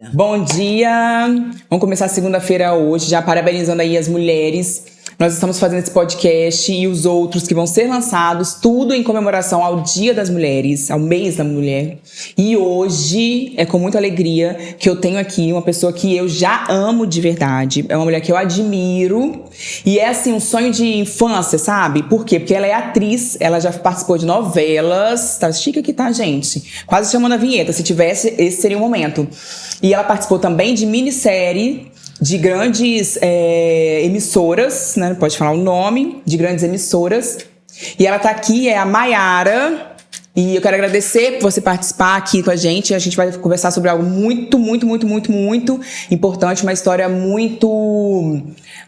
Bom dia! Vamos começar a segunda-feira hoje, já parabenizando aí as mulheres. Nós estamos fazendo esse podcast e os outros que vão ser lançados, tudo em comemoração ao Dia das Mulheres, ao mês da mulher. E hoje é com muita alegria que eu tenho aqui uma pessoa que eu já amo de verdade. É uma mulher que eu admiro e é assim um sonho de infância, sabe? Por quê? Porque ela é atriz, ela já participou de novelas. Tá chique aqui, tá, gente? Quase chamando a vinheta, se tivesse, esse seria o momento. E ela participou também de minissérie de grandes emissoras, né? Pode falar o nome, de grandes emissoras. E ela tá aqui, é a Mayara. E eu quero agradecer por você participar aqui com a gente. A gente vai conversar sobre algo muito importante, uma história muito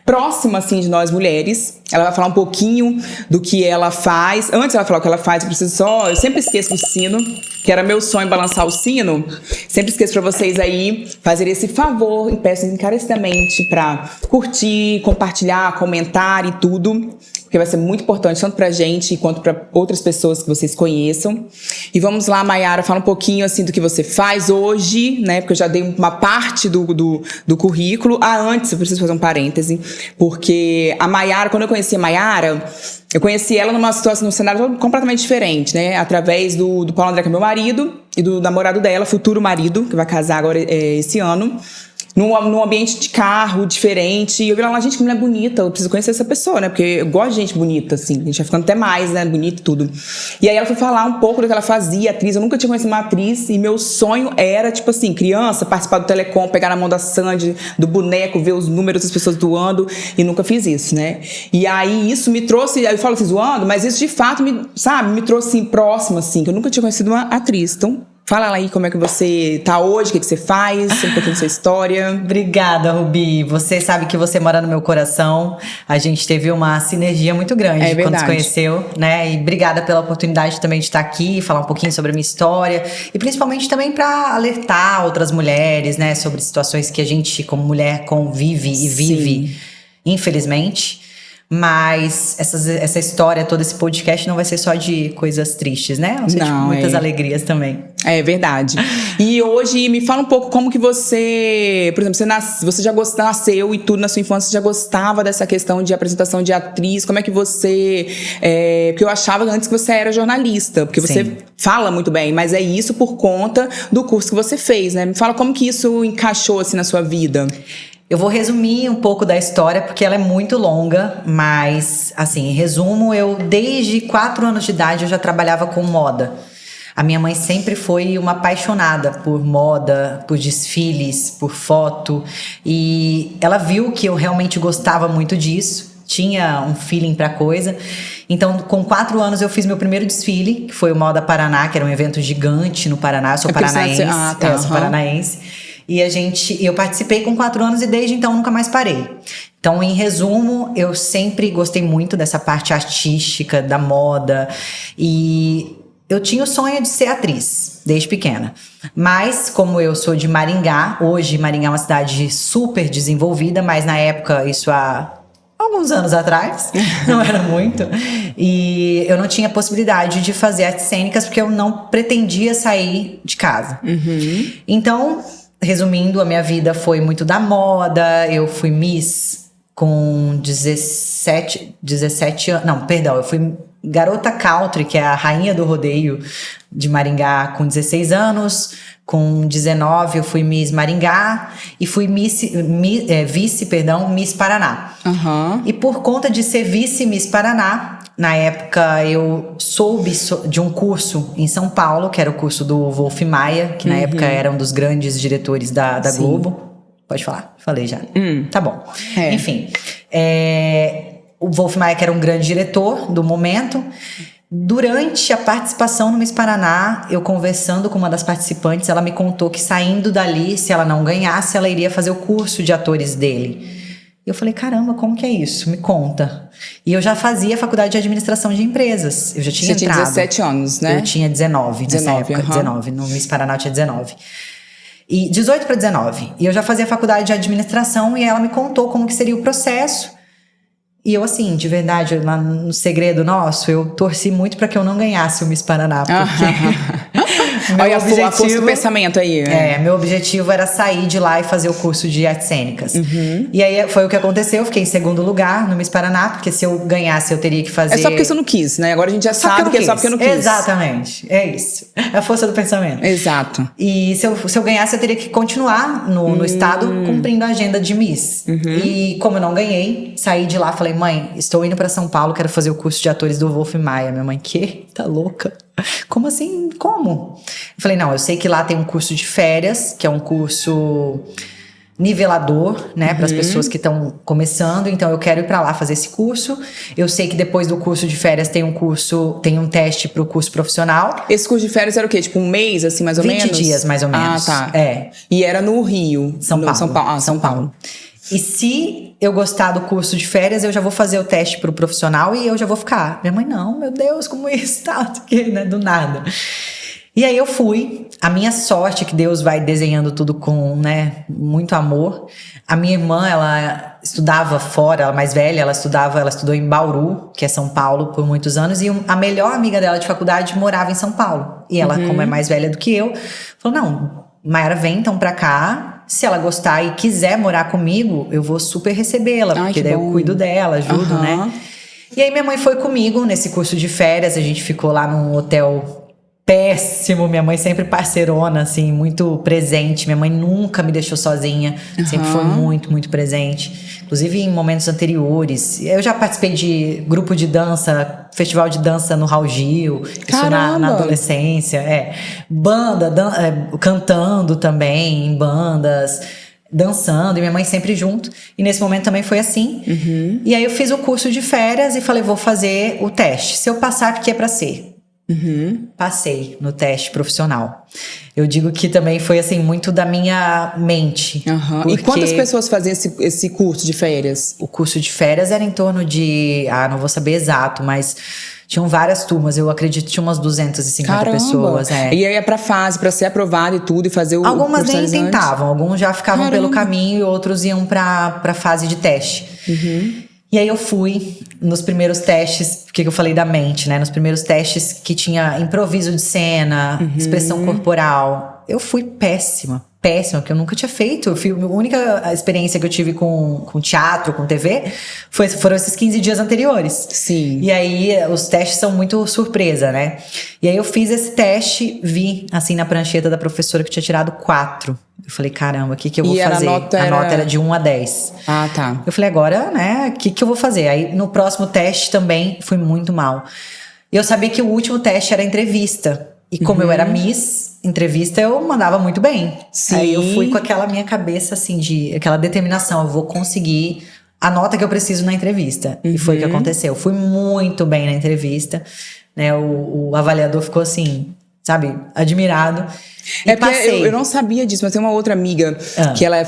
próxima, assim, de nós mulheres. Ela vai falar um pouquinho do que ela faz. Antes ela falar o que ela faz, eu sempre esqueço do sino, que era meu sonho balançar o sino. Sempre esqueço pra vocês aí fazerem esse favor e peço encarecidamente pra curtir, compartilhar, comentar e tudo. Porque vai ser muito importante, tanto pra gente quanto pra outras pessoas que vocês conheçam. E vamos lá, Mayara, fala um pouquinho assim do que você faz hoje, né? Porque eu já dei uma parte do currículo. Antes, eu preciso fazer um parêntese. Porque a Mayara, quando eu conheci a Mayara, eu conheci ela numa situação, num cenário completamente diferente, né? Através do Paulo André, que é meu marido, e do namorado dela, futuro marido, que vai casar agora esse ano. Num ambiente de carro diferente. E eu vi lá, gente, que mulher bonita. Eu preciso conhecer essa pessoa, né? Porque eu gosto de gente bonita, assim. A gente vai ficando até mais, né? Bonita e tudo. E aí ela foi falar um pouco do que ela fazia, atriz. Eu nunca tinha conhecido uma atriz. E meu sonho era, tipo assim, criança, participar do Telecom, pegar na mão da Sandy, do boneco, ver os números das pessoas doando. E nunca fiz isso, né? E aí isso me trouxe... Eu falo assim, zoando, mas isso de fato me trouxe assim, próximo, assim. Que eu nunca tinha conhecido uma atriz. Então... fala lá aí como é que você tá hoje, o que você faz, um pouquinho da sua história. Obrigada, Rubi. Você sabe que você mora no meu coração. A gente teve uma sinergia muito grande quando se conheceu, né? E obrigada pela oportunidade também de estar aqui, falar um pouquinho sobre a minha história. E principalmente também para alertar outras mulheres, né? Sobre situações que a gente, como mulher, convive e vive, infelizmente. Mas essa história, todo esse podcast não vai ser só de coisas tristes, né? Vão ser muitas alegrias também. É verdade. E hoje, me fala um pouco como que você... Por exemplo, você já nasceu e tudo na sua infância, você já gostava dessa questão de apresentação de atriz. Como é que você... porque eu achava antes que você era jornalista, porque você fala muito bem, mas é isso por conta do curso que você fez, né? Me fala como que isso encaixou assim na sua vida. Eu vou resumir um pouco da história, porque ela é muito longa, mas, assim, em resumo, desde 4 anos de idade, eu já trabalhava com moda. A minha mãe sempre foi uma apaixonada por moda, por desfiles, por foto, e ela viu que eu realmente gostava muito disso, tinha um feeling pra coisa. Então, com 4 anos, eu fiz meu primeiro desfile, que foi o Moda Paraná, que era um evento gigante no Paraná. Eu sou paranaense. Eu sou paranaense. E eu participei com 4 anos e desde então nunca mais parei. Então, em resumo, eu sempre gostei muito dessa parte artística, da moda. E eu tinha o sonho de ser atriz, desde pequena. Mas, como eu sou de Maringá, hoje Maringá é uma cidade super desenvolvida, mas na época, isso há alguns anos atrás, não era muito. E eu não tinha possibilidade de fazer artes cênicas, porque eu não pretendia sair de casa. Então... resumindo, a minha vida foi muito da moda. Eu fui Miss com 17 anos. Não, perdão, eu fui Garota Country, que é a rainha do rodeio de Maringá, com 16 anos. Com 19 eu fui Miss Maringá e fui vice, Miss Paraná. E por conta de ser vice Miss Paraná, na época eu soube de um curso em São Paulo, que era o curso do Wolf Maia, que na época era um dos grandes diretores da Globo. Pode falar? Falei já. Tá bom. Enfim, o Wolf Maia, que era um grande diretor do momento. Durante a participação no Miss Paraná, eu conversando com uma das participantes, ela me contou que saindo dali, se ela não ganhasse, ela iria fazer o curso de atores dele. E eu falei, caramba, como que é isso? Me conta. E eu já fazia faculdade de administração de empresas. Eu já tinha entrado. Você tinha 17 anos, né? Eu tinha 19 nessa época, 19. No Miss Paraná eu tinha 19. E 18 para 19. E eu já fazia faculdade de administração e ela me contou como que seria o processo. E eu, assim, de verdade, lá no segredo nosso, eu torci muito para que eu não ganhasse o Miss Paraná, porque Olha a força do pensamento aí. Meu objetivo era sair de lá e fazer o curso de artes cênicas. E aí foi o que aconteceu, eu fiquei em segundo lugar no Miss Paraná, porque se eu ganhasse eu teria que fazer... É só porque você não quis, né? Agora a gente já sabe que é só porque eu não quis. Exatamente, é isso. É a força do pensamento. Exato. E se eu ganhasse eu teria que continuar no estado cumprindo a agenda de Miss. E como eu não ganhei, saí de lá, falei, mãe, estou indo pra São Paulo, quero fazer o curso de atores do Wolf Maia. Minha mãe, que? Tá louca? Como assim? Como? Eu falei, não, eu sei que lá tem um curso de férias, que é um curso nivelador, né, para as pessoas que estão começando, então eu quero ir para lá fazer esse curso. Eu sei que depois do curso de férias tem um teste pro curso profissional. Esse curso de férias era o quê? Tipo um mês, assim, mais ou menos? 20 dias, mais ou menos. Ah, tá. E era no Rio? São Paulo. São Paulo. E se eu gostar do curso de férias, eu já vou fazer o teste pro profissional e eu já vou ficar. Minha mãe, não, meu Deus, como isso? Tá, né, do nada. E aí eu fui. A minha sorte é que Deus vai desenhando tudo com, né, muito amor. A minha irmã, ela estudava fora, ela mais velha, ela estudou em Bauru, que é São Paulo, por muitos anos. E a melhor amiga dela de faculdade morava em São Paulo. E ela, como é mais velha do que eu, falou, não, Mayara, vem então pra cá. Se ela gostar e quiser morar comigo, eu vou super recebê-la. Porque daí eu cuido dela, ajudo, né? E aí minha mãe foi comigo nesse curso de férias. A gente ficou lá num hotel péssimo, minha mãe sempre parceirona, assim, muito presente. Minha mãe nunca me deixou sozinha, sempre foi muito, muito presente. Inclusive em momentos anteriores. Eu já participei de grupo de dança, festival de dança no Raul Gil, isso na adolescência. Banda, cantando também em bandas, dançando, e minha mãe sempre junto. E nesse momento também foi assim. E aí eu fiz o curso de férias e falei, vou fazer o teste. Se eu passar, porque é pra ser. Passei no teste profissional. Eu digo que também foi assim muito da minha mente. E quantas pessoas faziam esse curso de férias? O curso de férias era em torno de... não vou saber exato, mas tinham várias turmas. Eu acredito que tinha umas 250 pessoas. E aí ia pra fase, pra ser aprovado e tudo, e fazer o Algumas nem tentavam, alguns já ficavam pelo caminho e outros iam pra fase de teste. E aí eu fui nos primeiros testes, porque eu falei da mente, né? Nos primeiros testes que tinha improviso de cena, expressão corporal. Eu fui péssima, porque eu nunca tinha feito. A única experiência que eu tive com teatro, com TV, foram esses 15 dias anteriores. Sim. E aí os testes são muito surpresa, né? E aí eu fiz esse teste, vi assim na prancheta da professora que tinha tirado 4. Eu falei, caramba, o que eu vou fazer? A nota era de 1 a 10. Tá. Eu falei, agora, né, o que eu vou fazer? Aí no próximo teste também fui muito mal. Eu sabia que o último teste era entrevista. E como eu era Miss, entrevista eu mandava muito bem. Sim. Aí eu fui com aquela minha cabeça, assim, aquela determinação. Eu vou conseguir a nota que eu preciso na entrevista. E foi o que aconteceu. Eu fui muito bem na entrevista. Né, o avaliador ficou assim, sabe, admirado. Eu não sabia disso, mas tem uma outra amiga que ela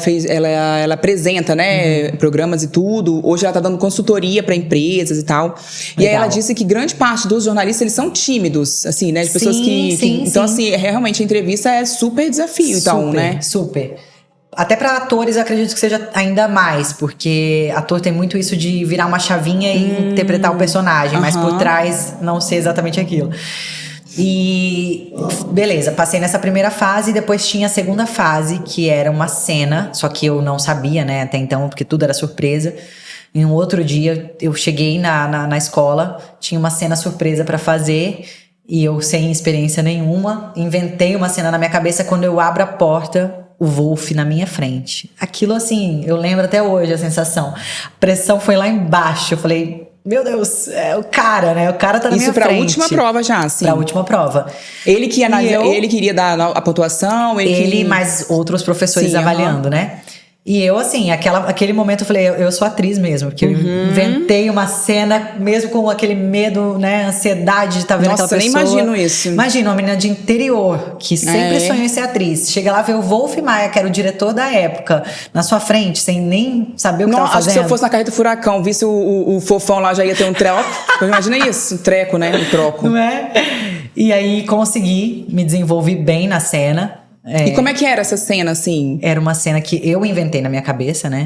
apresenta, né, programas e tudo. Hoje ela tá dando consultoria para empresas e tal. E aí ela disse que grande parte dos jornalistas, eles são tímidos, assim, né, de pessoas então assim, realmente a entrevista é super desafio, então, né? Super. Até para atores, eu acredito que seja ainda mais, porque ator tem muito isso de virar uma chavinha e interpretar o personagem, mas por trás não ser exatamente aquilo. E beleza, passei nessa primeira fase e depois tinha a segunda fase, que era uma cena, só que eu não sabia, né, até então, porque tudo era surpresa. Em um outro dia, eu cheguei na escola, tinha uma cena surpresa pra fazer e eu, sem experiência nenhuma, inventei uma cena na minha cabeça. Quando eu abro a porta, o Wolf na minha frente. Aquilo assim, eu lembro até hoje a sensação. A pressão foi lá embaixo, eu falei... Meu Deus, é o cara, né? O cara tá na minha frente. Isso pra última prova já, assim. Pra última prova. Ele que ele queria dar a pontuação? Ele e mais outros professores avaliando, né? E eu, assim, aquele momento eu falei, eu sou atriz mesmo. Porque eu inventei uma cena, mesmo com aquele medo, né? Ansiedade de estar vendo aquela pessoa. Nossa, nem imagino isso. Imagina, uma menina de interior, que sempre sonhou em ser atriz. Chega lá, vê o Wolf Maia, que era o diretor da época, na sua frente, sem nem saber o que tava fazendo. Acho que se eu fosse na carreta furacão, visse o fofão lá, já ia ter um treco. Imagina isso, um treco, né? Um troco. Não é? E aí, consegui, me desenvolvi bem na cena. E como é que era essa cena, assim? Era uma cena que eu inventei na minha cabeça, né?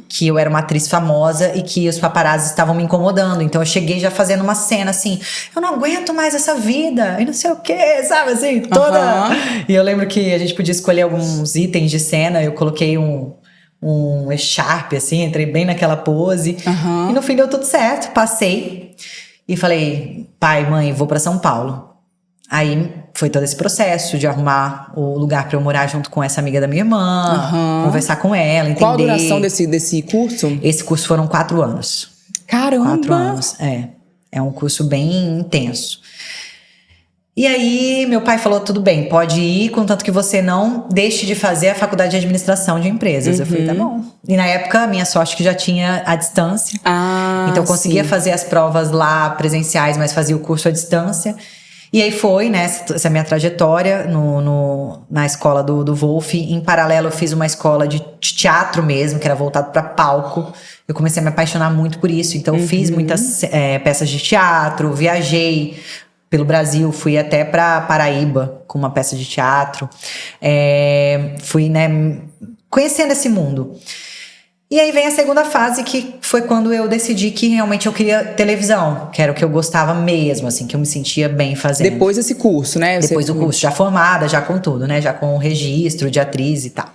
Que eu era uma atriz famosa e que os paparazzi estavam me incomodando. Então eu cheguei já fazendo uma cena assim, eu não aguento mais essa vida, e não sei o quê, sabe assim, toda... E eu lembro que a gente podia escolher alguns itens de cena, eu coloquei um echarpe, assim, entrei bem naquela pose. E no fim deu tudo certo, passei e falei, pai, mãe, vou pra São Paulo. Aí foi todo esse processo de arrumar o lugar pra eu morar junto com essa amiga da minha irmã, conversar com ela, entender. Qual a duração desse curso? Esse curso foram 4 anos. Caramba! 4 anos, é um curso bem intenso. E aí, meu pai falou, tudo bem, pode ir, contanto que você não deixe de fazer a faculdade de administração de empresas. Eu falei, tá bom. E na época, a minha sorte que já tinha a distância. Então, eu conseguia fazer as provas lá presenciais, mas fazia o curso à distância. E aí foi, né, essa minha trajetória na escola do Wolf. Em paralelo, eu fiz uma escola de teatro mesmo, que era voltado para palco. Eu comecei a me apaixonar muito por isso. Então, eu fiz muitas peças de teatro, viajei pelo Brasil, fui até para Paraíba com uma peça de teatro. Fui, né, conhecendo esse mundo. E aí vem a segunda fase, que foi quando eu decidi que realmente eu queria televisão, que era o que eu gostava mesmo, assim, que eu me sentia bem fazendo. Depois desse curso, né? Depois do curso, já formada, já com tudo, né? Já com o registro de atriz e tal.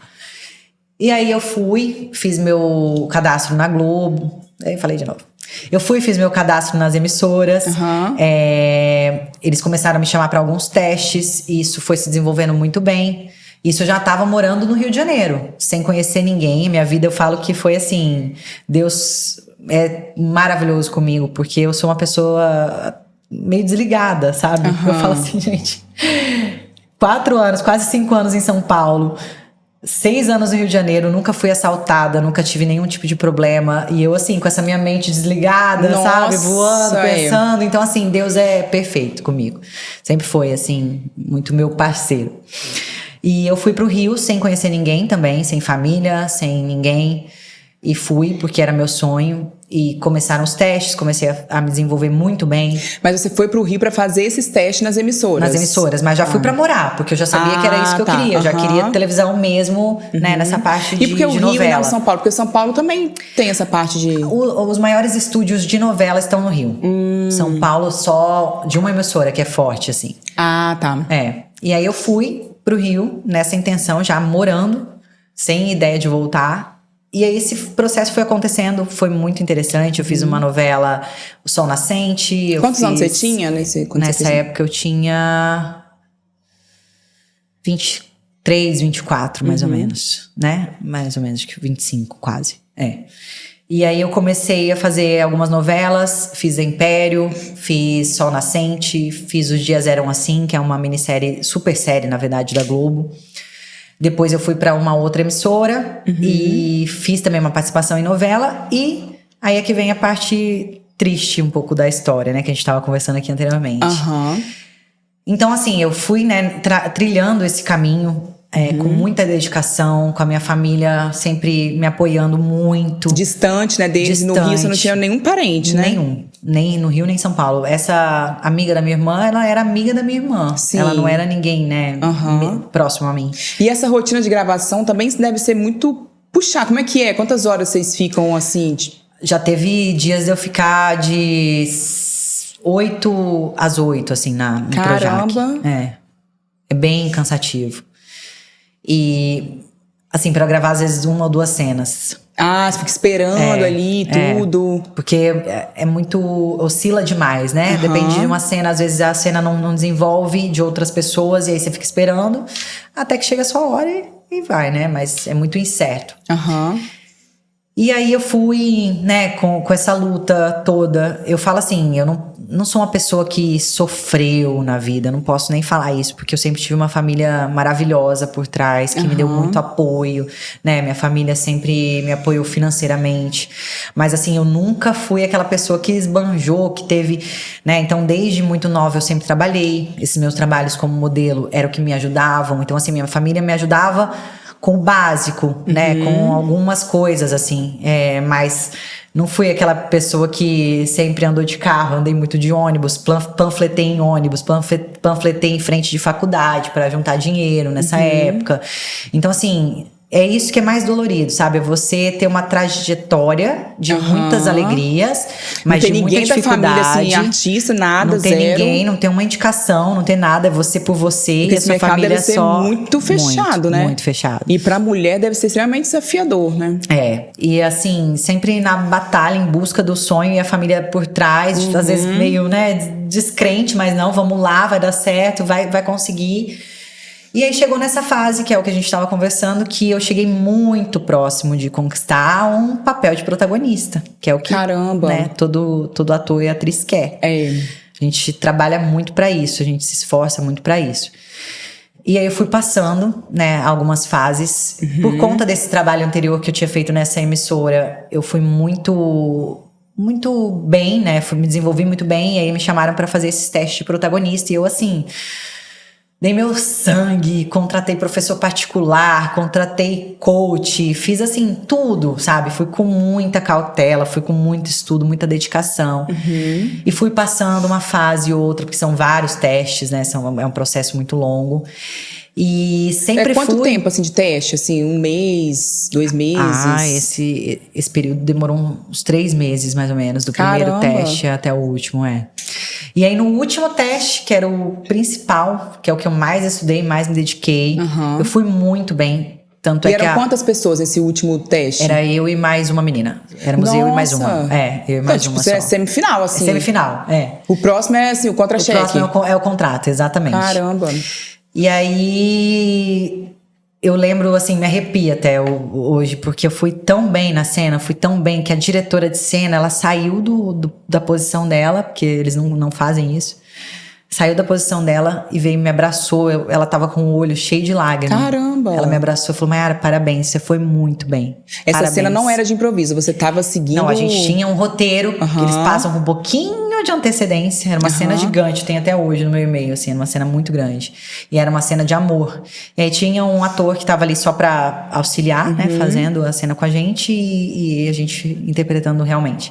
E aí eu fui, fiz meu cadastro na Globo. Aí falei de novo. Eu fiz meu cadastro nas emissoras. Eles começaram a me chamar para alguns testes. E isso foi se desenvolvendo muito bem. Isso eu já estava morando no Rio de Janeiro, sem conhecer ninguém. Minha vida, eu falo que foi assim... Deus é maravilhoso comigo, porque eu sou uma pessoa meio desligada, sabe? Eu falo assim, gente... 4 anos, quase 5 anos em São Paulo... 6 anos no Rio de Janeiro, nunca fui assaltada, nunca tive nenhum tipo de problema. E eu, assim, com essa minha mente desligada, nossa, sabe? Voando, pensando. Então, assim, Deus é perfeito comigo. Sempre foi, assim, muito meu parceiro. E eu fui pro Rio sem conhecer ninguém também, sem família, sem ninguém. E fui porque era meu sonho. E começaram os testes, comecei a me desenvolver muito bem. Mas você foi pro Rio pra fazer esses testes nas emissoras? Nas emissoras, mas já fui pra morar, porque eu já sabia que era isso que eu queria. Eu já queria televisão mesmo, né, nessa parte de novela. E porque o Rio e não São Paulo? Porque São Paulo também tem essa parte de... Os maiores estúdios de novela estão no Rio. São Paulo só de uma emissora que é forte, assim. Ah, tá. E aí eu fui pro Rio nessa intenção, já morando, sem ideia de voltar. E aí esse processo foi acontecendo, foi muito interessante. Eu fiz uma novela, O Sol Nascente. Quantos anos você tinha nessa época? Eu tinha 23, 24, mais ou menos, né? Mais ou menos, acho que 25, quase. E aí eu comecei a fazer algumas novelas, fiz Império, fiz Sol Nascente, fiz Os Dias Eram Assim, que é uma minissérie, super série, na verdade, da Globo. Depois eu fui para uma outra emissora e fiz também uma participação em novela. E aí é que vem a parte triste um pouco da história, né? Que a gente estava conversando aqui anteriormente. Então, assim, eu fui, né, trilhando esse caminho com muita dedicação, com a minha família sempre me apoiando muito. Distante, né? Desde no Rio você não tinha nenhum parente, né? Nenhum. Nem no Rio, nem em São Paulo. Essa amiga da minha irmã, ela era amiga da minha irmã. Sim. Ela não era ninguém, né, próximo a mim. E essa rotina de gravação também deve ser muito puxada. Como é que é? Quantas horas vocês ficam assim? Já teve dias de eu ficar de 8 às 8, assim, no Projac. Caramba! É bem cansativo. E, assim, pra gravar às vezes 1 ou 2 cenas. Você fica esperando ali tudo. Porque é muito... oscila demais, né? Depende de uma cena. Às vezes a cena não desenvolve de outras pessoas. E aí você fica esperando até que chega a sua hora e vai, né? Mas é muito incerto. E aí eu fui, né, com essa luta toda. Eu falo assim, eu não sou uma pessoa que sofreu na vida. Eu não posso nem falar isso, porque eu sempre tive uma família maravilhosa por trás, que me deu muito apoio, né? Minha família sempre me apoiou financeiramente. Mas assim, eu nunca fui aquela pessoa que esbanjou, que teve, né? Então, desde muito nova eu sempre trabalhei. Esses meus trabalhos como modelo eram o que me ajudavam. Então, assim, minha família me ajudava com o básico, né? Com algumas coisas, assim. Mas não fui aquela pessoa que sempre andou de carro, andei muito de ônibus, panfletei em ônibus, panfletei em frente de faculdade para juntar dinheiro nessa época. Então, assim, é isso que é mais dolorido, sabe? É você ter uma trajetória de muitas alegrias, mas de muita dificuldade. Não tem ninguém da família, assim, artista, nada, não tem zero. Ninguém, não tem uma indicação, não tem nada. É você por você. Porque e a sua família deve ser só muito fechado, né? Muito fechado. E pra mulher deve ser extremamente desafiador, né? E assim, sempre na batalha, em busca do sonho, e a família por trás, às vezes meio, né, descrente, mas não, vamos lá, vai dar certo, vai conseguir. E aí chegou nessa fase, que é o que a gente estava conversando, que eu cheguei muito próximo de conquistar um papel de protagonista, que é o que, né, todo ator e atriz quer. A gente trabalha muito para isso, a gente se esforça muito para isso. E aí eu fui passando, né, algumas fases. Por conta desse trabalho anterior que eu tinha feito nessa emissora, eu fui muito bem, né, me desenvolvi muito bem, e aí me chamaram para fazer esses testes de protagonista, e eu assim... Dei meu sangue, contratei professor particular, contratei coach, fiz assim, tudo, sabe? Fui com muita cautela, fui com muito estudo, muita dedicação. E fui passando uma fase e outra, porque são vários testes, né? É um processo muito longo. E sempre Quanto tempo, assim, de teste? Assim, 1 mês, 2 meses? Esse período demorou uns 3 meses, mais ou menos, do primeiro teste até o último, E aí, no último teste, que era o principal, que é o que eu mais estudei, mais me dediquei, eu fui muito bem. Tanto e eram quantas pessoas nesse último teste? Era eu e mais uma menina. Éramos eu e mais uma. Eu e mais uma só. É semifinal, assim. Semifinal, O próximo é, assim, o contra-cheque. O próximo é o contrato, exatamente. Caramba. E aí... Eu lembro, assim, me arrepia até hoje, porque eu fui tão bem na cena, fui tão bem que a diretora de cena, ela saiu da posição dela, porque eles não fazem isso. Saiu da posição dela e veio e me abraçou. Ela tava com o olho cheio de lágrimas. Caramba! Ela me abraçou e falou, Mayara, parabéns, você foi muito bem. Essa cena não era de improviso, você tava seguindo... Não, a gente tinha um roteiro, que eles passam com um pouquinho de antecedência. Era uma cena gigante, tem até hoje no meu e-mail, assim, era uma cena muito grande. E era uma cena de amor. E aí tinha um ator que tava ali só pra auxiliar, né, fazendo a cena com a gente e a gente interpretando realmente.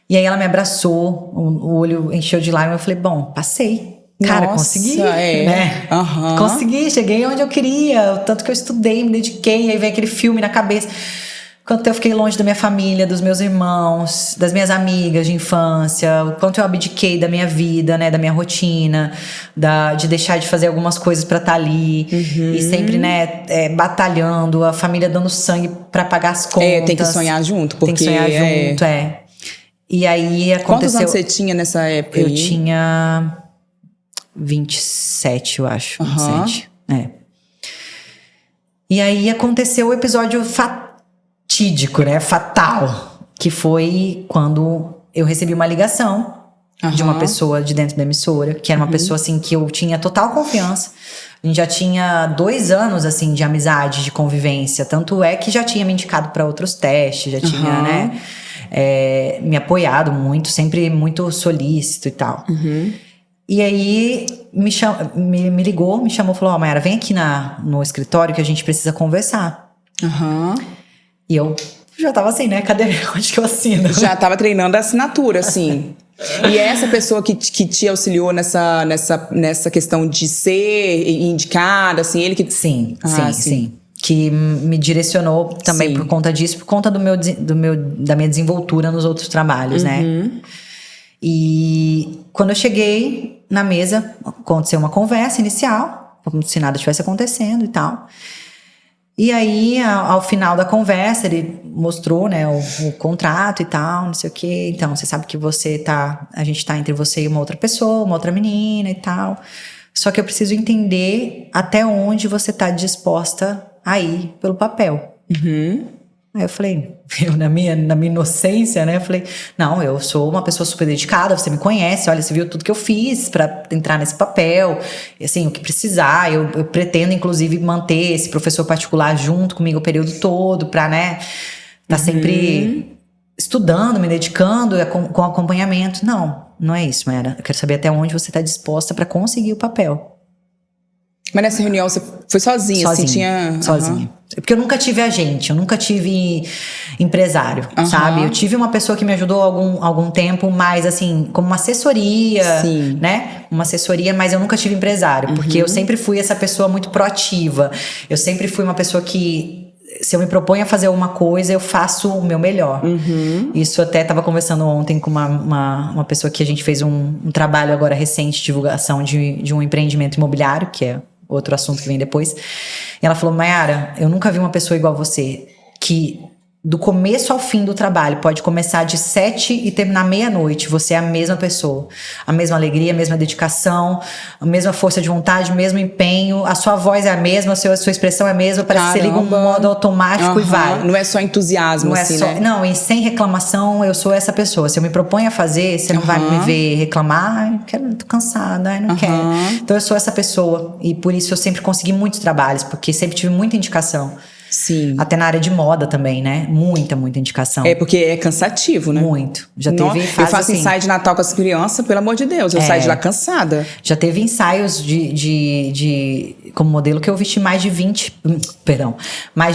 E aí ela me abraçou, o olho encheu de lágrimas, eu falei, bom, passei. Cara, consegui, né? Consegui, cheguei onde eu queria, o tanto que eu estudei, me dediquei, aí vem aquele filme na cabeça. Quanto eu fiquei longe da minha família, dos meus irmãos, das minhas amigas de infância, o quanto eu abdiquei da minha vida, né, da minha rotina, de deixar de fazer algumas coisas pra estar ali, e sempre, né, batalhando, a família dando sangue pra pagar as contas. Tem que sonhar junto, porque... Tem que sonhar junto, E aí aconteceu... Quantos anos você tinha nessa época? Eu tinha 27, eu acho. 27. E aí aconteceu o episódio fatídico, né? Fatal. Que foi quando eu recebi uma ligação de uma pessoa de dentro da emissora, que era uma pessoa, assim, que eu tinha total confiança. A gente já tinha 2 anos, assim, de amizade, de convivência. Tanto é que já tinha me indicado para outros testes, já tinha, né... me apoiado muito, sempre muito solícito e tal. E aí me ligou, me chamou, falou, Mayara, vem aqui no escritório que a gente precisa conversar. E eu já tava assim, né, cadê onde que eu assino? Já tava treinando a assinatura, assim. E é essa pessoa que te auxiliou nessa questão de ser indicada, assim, ele que... Sim. Que me direcionou também por conta disso, por conta da minha desenvoltura nos outros trabalhos, né? E quando eu cheguei na mesa, aconteceu uma conversa inicial, como se nada estivesse acontecendo e tal. E aí, ao final da conversa, ele mostrou, né, o contrato e tal, não sei o quê. Então, você sabe que a gente tá entre você e uma outra pessoa, uma outra menina e tal. Só que eu preciso entender até onde você tá disposta a ir pelo papel. Aí eu falei, na minha inocência, né? Eu falei, não, eu sou uma pessoa super dedicada, você me conhece, olha, você viu tudo que eu fiz pra entrar nesse papel. E assim, o que precisar, eu pretendo, inclusive, manter esse professor particular junto comigo o período todo, pra, né, tá sempre estudando, me dedicando, com acompanhamento. Não é isso, Mayara. Eu quero saber até onde você tá disposta pra conseguir o papel. Mas nessa reunião você foi sozinha? Assim, Sozinha. Porque eu nunca tive agente, eu nunca tive empresário, sabe? Eu tive uma pessoa que me ajudou algum tempo, mas assim, como uma assessoria, Sim. né? Uma assessoria, mas eu nunca tive empresário, porque eu sempre fui essa pessoa muito proativa. Eu sempre fui uma pessoa que, se eu me proponho a fazer alguma coisa, eu faço o meu melhor. Isso até estava conversando ontem com uma pessoa que a gente fez um trabalho agora recente, de divulgação de um empreendimento imobiliário, que é outro assunto que vem depois. E ela falou: Mayara, eu nunca vi uma pessoa igual você, que do começo ao fim do trabalho pode começar de 7 e terminar meia-noite. Você é a mesma pessoa. A mesma alegria, a mesma dedicação, a mesma força de vontade, o mesmo empenho. A sua voz é a mesma, a sua expressão é a mesma. Parece que você liga um modo automático e vai. Não é só entusiasmo, não assim, é só, né? Não, e sem reclamação, eu sou essa pessoa. Se eu me proponho a fazer, você não vai me ver reclamar. Ai, tô cansada, ai, não quero. Então eu sou essa pessoa. E por isso eu sempre consegui muitos trabalhos, porque sempre tive muita indicação. Sim. Até na área de moda também, né? Muita indicação. É porque é cansativo, né? Muito. Já teve fase, eu faço assim, ensaio de Natal com as crianças, pelo amor de Deus. Eu saio de lá cansada. Já teve ensaios como modelo que eu vesti mais de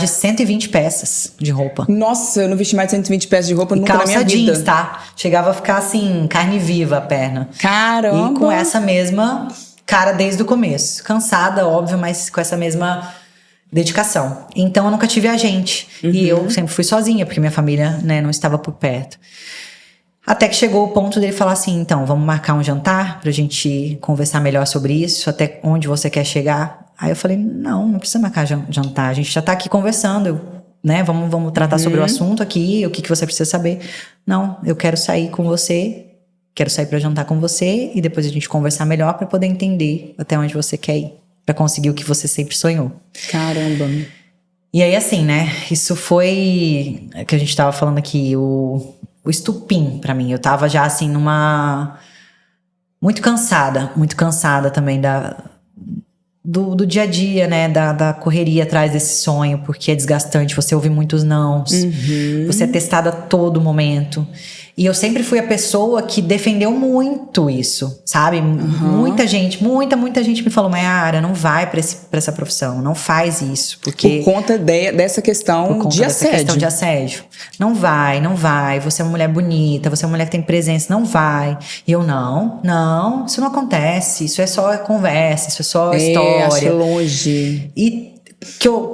120 peças de roupa. Nossa, eu não vesti mais de 120 peças de roupa nunca na minha vida. Calça jeans, tá? Chegava a ficar assim, carne viva a perna. Caramba! E com essa mesma cara desde o começo. Cansada, óbvio, mas com essa mesma dedicação. Então eu nunca tive agente. E eu sempre fui sozinha, porque minha família, né, não estava por perto. Até que chegou o ponto dele falar assim: então, vamos marcar um jantar pra gente conversar melhor sobre isso, até onde você quer chegar. Aí eu falei: não precisa marcar jantar, a gente já tá aqui conversando, né? Vamos tratar sobre o assunto aqui, o que você precisa saber. Não, eu quero sair com você, quero sair pra jantar com você e depois a gente conversar melhor pra poder entender até onde você quer ir, pra conseguir o que você sempre sonhou. Caramba. E aí, assim, né? Isso foi que a gente tava falando aqui, o estupim pra mim. Eu tava já, assim, muito cansada também do dia a dia, né? Da correria atrás desse sonho, porque é desgastante. Você ouve muitos nãos. Você é testada a todo momento. E eu sempre fui a pessoa que defendeu muito isso, sabe? Muita gente me falou: Mayara, não vai pra essa profissão, não faz isso, porque... Por conta dessa questão de assédio. Não vai, você é uma mulher bonita, você é uma mulher que tem presença, não vai. E eu, não, isso não acontece, isso é só conversa, isso é só história. Acho longe. E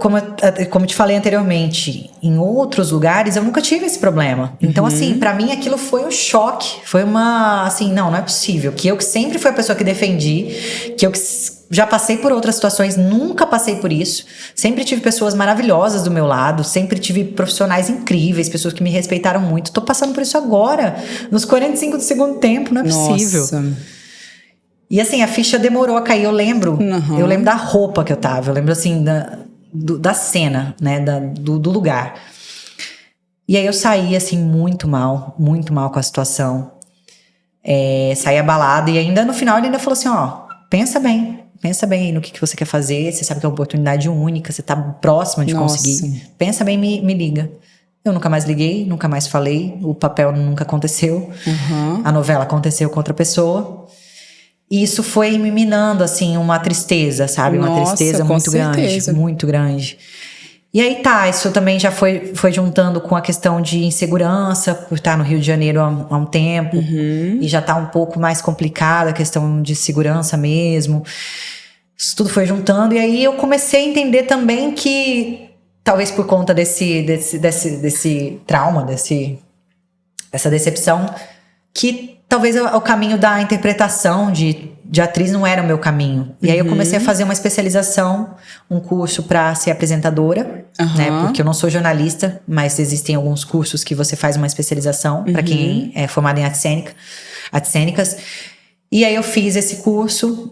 como eu te falei anteriormente, em outros lugares eu nunca tive esse problema. Então, assim, pra mim aquilo foi um choque. Foi uma, assim, não é possível. Que eu que sempre fui a pessoa que defendi, que eu que já passei por outras situações, nunca passei por isso. Sempre tive pessoas maravilhosas do meu lado, sempre tive profissionais incríveis, pessoas que me respeitaram muito. Tô passando por isso agora, nos 45 do segundo tempo, não é possível. Nossa. E assim, a ficha demorou a cair, eu lembro da roupa que eu tava, eu lembro assim, da cena, né, do lugar. E aí eu saí assim, muito mal com a situação. Saí abalada e ainda no final ele ainda falou assim: pensa bem aí no que você quer fazer, você sabe que é uma oportunidade única, você tá próxima de conseguir. Pensa bem, me liga. Eu nunca mais liguei, nunca mais falei, o papel nunca aconteceu, a novela aconteceu com outra pessoa. E isso foi me minando, assim, uma tristeza, sabe? Uma tristeza muito grande, muito grande. E aí isso também já foi juntando com a questão de insegurança, por estar no Rio de Janeiro há um tempo. E já tá um pouco mais complicada a questão de segurança mesmo. Isso tudo foi juntando. E aí eu comecei a entender também que, talvez por conta desse trauma, dessa decepção, que talvez o caminho da interpretação de atriz não era o meu caminho. E aí eu comecei a fazer uma especialização, um curso para ser apresentadora, né? Porque eu não sou jornalista, mas existem alguns cursos que você faz uma especialização para quem é formado em artes cênicas. E aí eu fiz esse curso,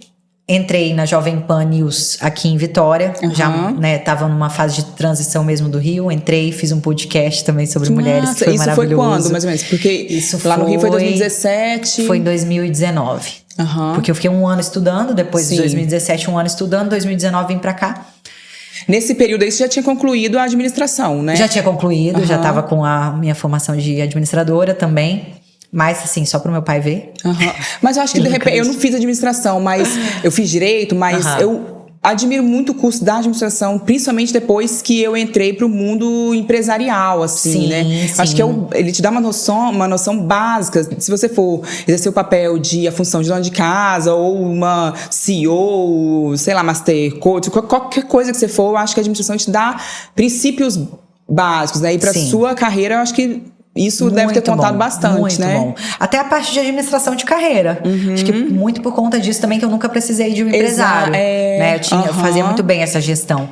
entrei na Jovem Pan News aqui em Vitória, já, né, tava numa fase de transição mesmo do Rio, entrei, fiz um podcast também sobre mulheres, que foi maravilhoso. Isso foi quando, mais ou menos? Porque isso lá no Rio foi 2017? Foi em 2019. Porque eu fiquei um ano estudando, depois de 2017 um ano estudando, 2019 vim pra cá. Nesse período aí você já tinha concluído a administração, né? Já tinha concluído, já tava com a minha formação de administradora também. Mas, assim, só pro meu pai ver. Mas eu acho que, de repente, eu não fiz administração, mas eu fiz direito, mas admiro muito o curso da administração, principalmente depois que eu entrei pro mundo empresarial, assim, Sim, né? sim. Acho que ele te dá uma noção básica. Se você for exercer o papel a função de dona de casa, ou uma CEO, sei lá, Master Coach, qualquer coisa que você for, eu acho que a administração te dá princípios básicos, né? E pra Sim. sua carreira, eu acho que isso deve ter contado bastante, muito né? Bom. Até a parte de administração de carreira. Acho que muito por conta disso também que eu nunca precisei de um empresário. Né? Eu fazia muito bem essa gestão.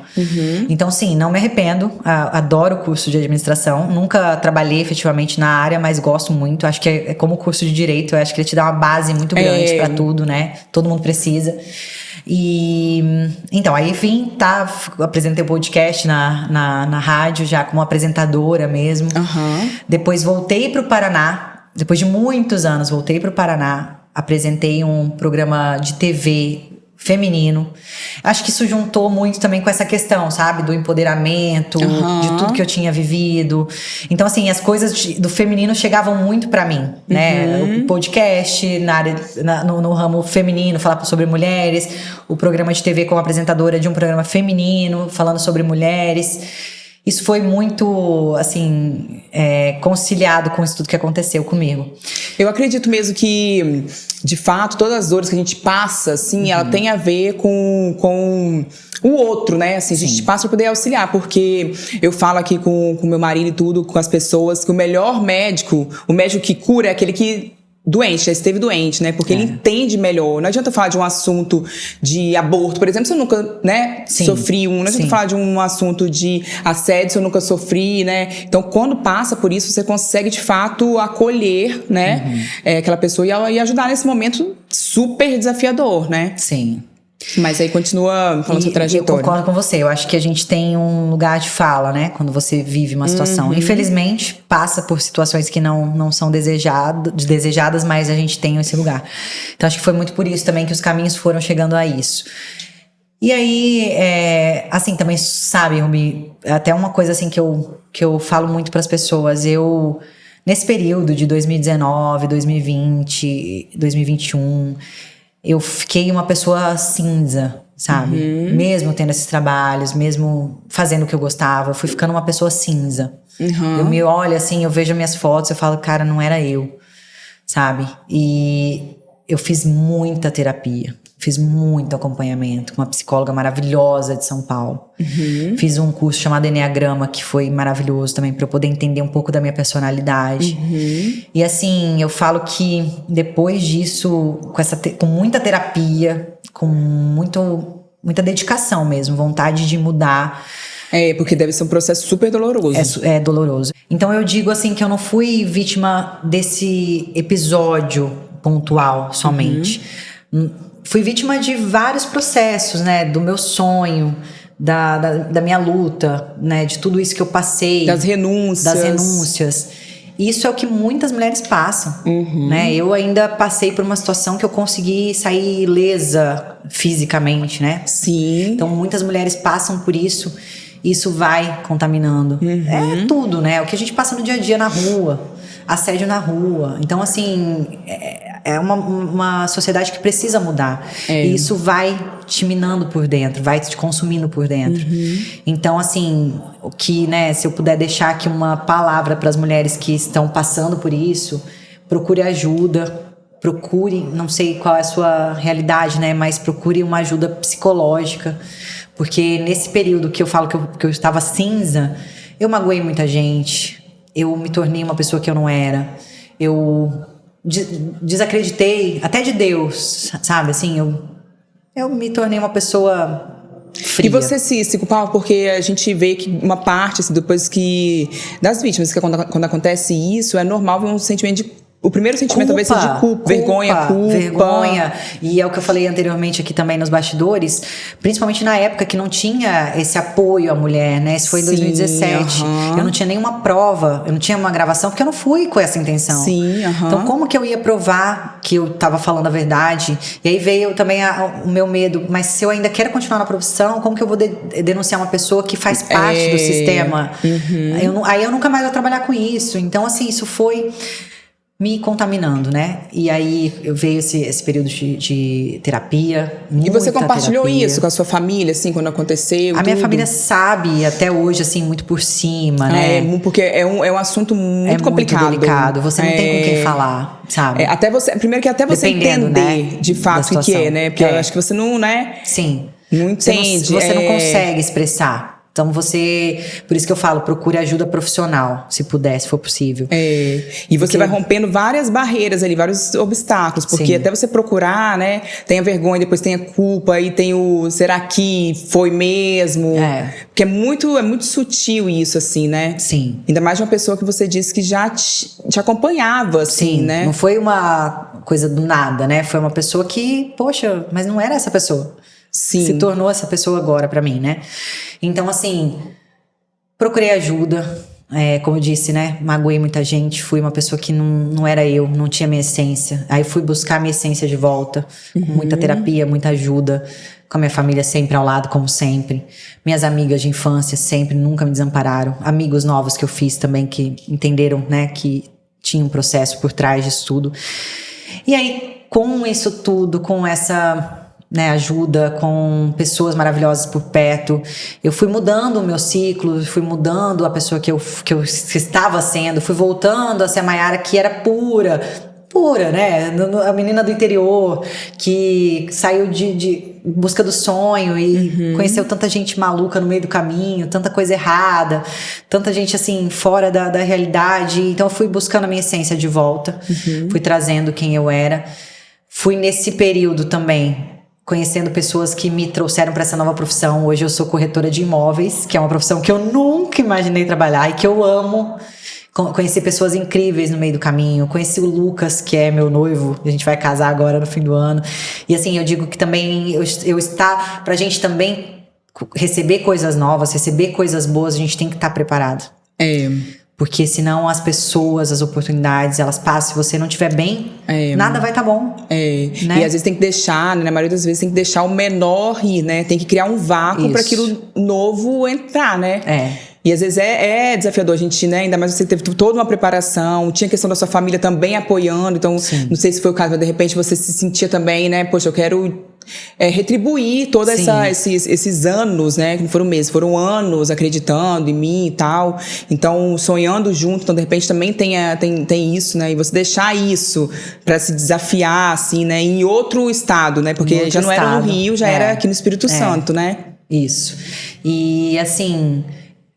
Então, sim, não me arrependo. Adoro o curso de administração. Nunca trabalhei efetivamente na área, mas gosto muito. Acho que é como o curso de direito. Eu acho que ele te dá uma base muito grande pra tudo, né? Todo mundo precisa. E então, aí apresentei o podcast na rádio, já como apresentadora mesmo. Depois voltei pro Paraná, depois de muitos anos, voltei pro Paraná, apresentei um programa de TV feminino. Acho que isso juntou muito também com essa questão, sabe? Do empoderamento, de tudo que eu tinha vivido. Então, assim, as coisas do feminino chegavam muito pra mim, né? O podcast no ramo feminino, falar sobre mulheres. O programa de TV como apresentadora de um programa feminino, falando sobre mulheres. Isso foi muito, assim, conciliado com isso tudo que aconteceu comigo. Eu acredito mesmo que, de fato, todas as dores que a gente passa, assim, ela tem a ver com o outro, né? Assim, a gente passa pra poder auxiliar, porque eu falo aqui com meu marido e tudo, com as pessoas, que o melhor médico, o médico que cura é aquele que doente, já esteve doente, né? Porque ele entende melhor. Não adianta falar de um assunto de aborto, por exemplo, se eu nunca, né, sofri um. Não adianta falar de um assunto de assédio, se eu nunca sofri, né? Então, quando passa por isso, você consegue, de fato, acolher, né, aquela pessoa e ajudar nesse momento super desafiador, né? Sim. Mas aí continua falando sua trajetória. Eu concordo com você. Eu acho que a gente tem um lugar de fala, né? Quando você vive uma situação. Infelizmente, passa por situações que não são desejadas, mas a gente tem esse lugar. Então, acho que foi muito por isso também que os caminhos foram chegando a isso. E aí, assim, também, sabe, Rubi, até uma coisa assim que eu falo muito pras pessoas. Nesse período de 2019, 2020, 2021... eu fiquei uma pessoa cinza, sabe? Mesmo tendo esses trabalhos, mesmo fazendo o que eu gostava, eu fui ficando uma pessoa cinza. Eu me olho assim, eu vejo minhas fotos, eu falo, cara, não era eu, sabe? E eu fiz muita terapia, fiz muito acompanhamento com uma psicóloga maravilhosa de São Paulo. Fiz um curso chamado Enneagrama, que foi maravilhoso também, para eu poder entender um pouco da minha personalidade. E assim, eu falo que depois disso, com muita terapia, com muita dedicação mesmo, vontade de mudar. Porque deve ser um processo super doloroso. É doloroso. Então eu digo assim que eu não fui vítima desse episódio pontual somente. Fui vítima de vários processos, né? Do meu sonho, da minha luta, né? De tudo isso que eu passei. Das renúncias. E isso é o que muitas mulheres passam, né? Eu ainda passei por uma situação que eu consegui sair ilesa fisicamente, né? Sim. Então muitas mulheres passam por isso. Isso vai contaminando. É tudo, né? O que a gente passa no dia a dia na rua. Assédio na rua. Então, assim, é uma sociedade que precisa mudar. E isso vai te minando por dentro, vai te consumindo por dentro. Então, assim, o que, né, se eu puder deixar aqui uma palavra para as mulheres que estão passando por isso, procure ajuda. Procure, não sei qual é a sua realidade, né? Mas procure uma ajuda psicológica. Porque nesse período que eu falo que eu estava cinza, eu magoei muita gente. Eu me tornei uma pessoa que eu não era. Eu desacreditei até de Deus, sabe? Assim, eu me tornei uma pessoa fria. E você se culpava porque a gente vê que uma parte, assim, depois que... das vítimas, que quando acontece isso, é normal ver um sentimento de... O primeiro sentimento talvez seja de culpa, vergonha. E é o que eu falei anteriormente aqui também nos bastidores, principalmente na época que não tinha esse apoio à mulher, né? Isso foi em 2017. Eu não tinha nenhuma prova, eu não tinha uma gravação, porque eu não fui com essa intenção. Então, como que eu ia provar que eu tava falando a verdade? E aí veio também o meu medo, mas se eu ainda quero continuar na profissão, como que eu vou denunciar uma pessoa que faz parte do sistema? Aí eu nunca mais vou trabalhar com isso. Então, assim, isso foi... me contaminando, né? E aí eu veio esse período de terapia. E você compartilhou terapia. isso com a sua família, assim, quando aconteceu? A minha família sabe, até hoje, assim, muito por cima, né? Porque é um assunto muito complicado. Muito delicado. Você não tem com quem falar, sabe? Primeiro que até você Dependendo, entender, né, de fato, o que é, né? Porque eu acho que você não, né? Sim. Não entende. Você não consegue expressar. Então por isso que eu falo, procure ajuda profissional, se puder, se for possível. E você vai rompendo várias barreiras ali, vários obstáculos, porque Sim. até você procurar, né, tem a vergonha, depois tem a culpa, e tem o será que foi mesmo? Porque é muito sutil isso, assim, né? Sim. Ainda mais de uma pessoa que você disse que já te acompanhava, assim, Sim, né? não foi uma coisa do nada, né? Foi uma pessoa que, poxa, mas não era essa pessoa. Sim. Se tornou essa pessoa agora pra mim, né? Então, assim, procurei ajuda. Como eu disse, né? Magoei muita gente. Fui uma pessoa que não era eu, não tinha minha essência. Aí fui buscar minha essência de volta. Com muita terapia, muita ajuda. Com a minha família sempre ao lado, como sempre. Minhas amigas de infância sempre, nunca me desampararam. Amigos novos que eu fiz também, que entenderam, né? Que tinha um processo por trás disso tudo. E aí, com isso tudo, com essa... ajuda, com pessoas maravilhosas por perto. Eu fui mudando o meu ciclo, fui mudando a pessoa que eu estava sendo, fui voltando a ser a Mayara que era pura, né? A menina do interior que saiu de busca do sonho e conheceu tanta gente maluca no meio do caminho, tanta coisa errada, tanta gente assim fora da realidade. Então eu fui buscando a minha essência de volta, fui trazendo quem eu era. Fui nesse período também conhecendo pessoas que me trouxeram para essa nova profissão. Hoje eu sou corretora de imóveis, que é uma profissão que eu nunca imaginei trabalhar e que eu amo. Conheci pessoas incríveis no meio do caminho. Conheci o Lucas, que é meu noivo. A gente vai casar agora no fim do ano. E assim, eu digo que também pra gente também receber coisas novas, receber coisas boas, a gente tem que estar preparado. Porque senão as pessoas, as oportunidades, elas passam. Se você não estiver bem, nada vai estar bom. Né? E às vezes tem que deixar, né? Na maioria das vezes tem que deixar o menor ir, né? Tem que criar um vácuo para aquilo novo entrar, né? E às vezes é desafiador a gente, né? Ainda mais você teve toda uma preparação, tinha a questão da sua família também apoiando. Então, não sei se foi o caso, mas de repente você se sentia também, né? Poxa, eu quero retribuir todos esses anos, né? Que não foram meses, foram anos acreditando em mim e tal. Então, sonhando junto. Então, de repente, também tem isso, né? E você deixar isso pra se desafiar, assim, né? Em outro estado, né? Porque já não era no Rio, já era aqui no Espírito Santo, né? Isso. E, assim,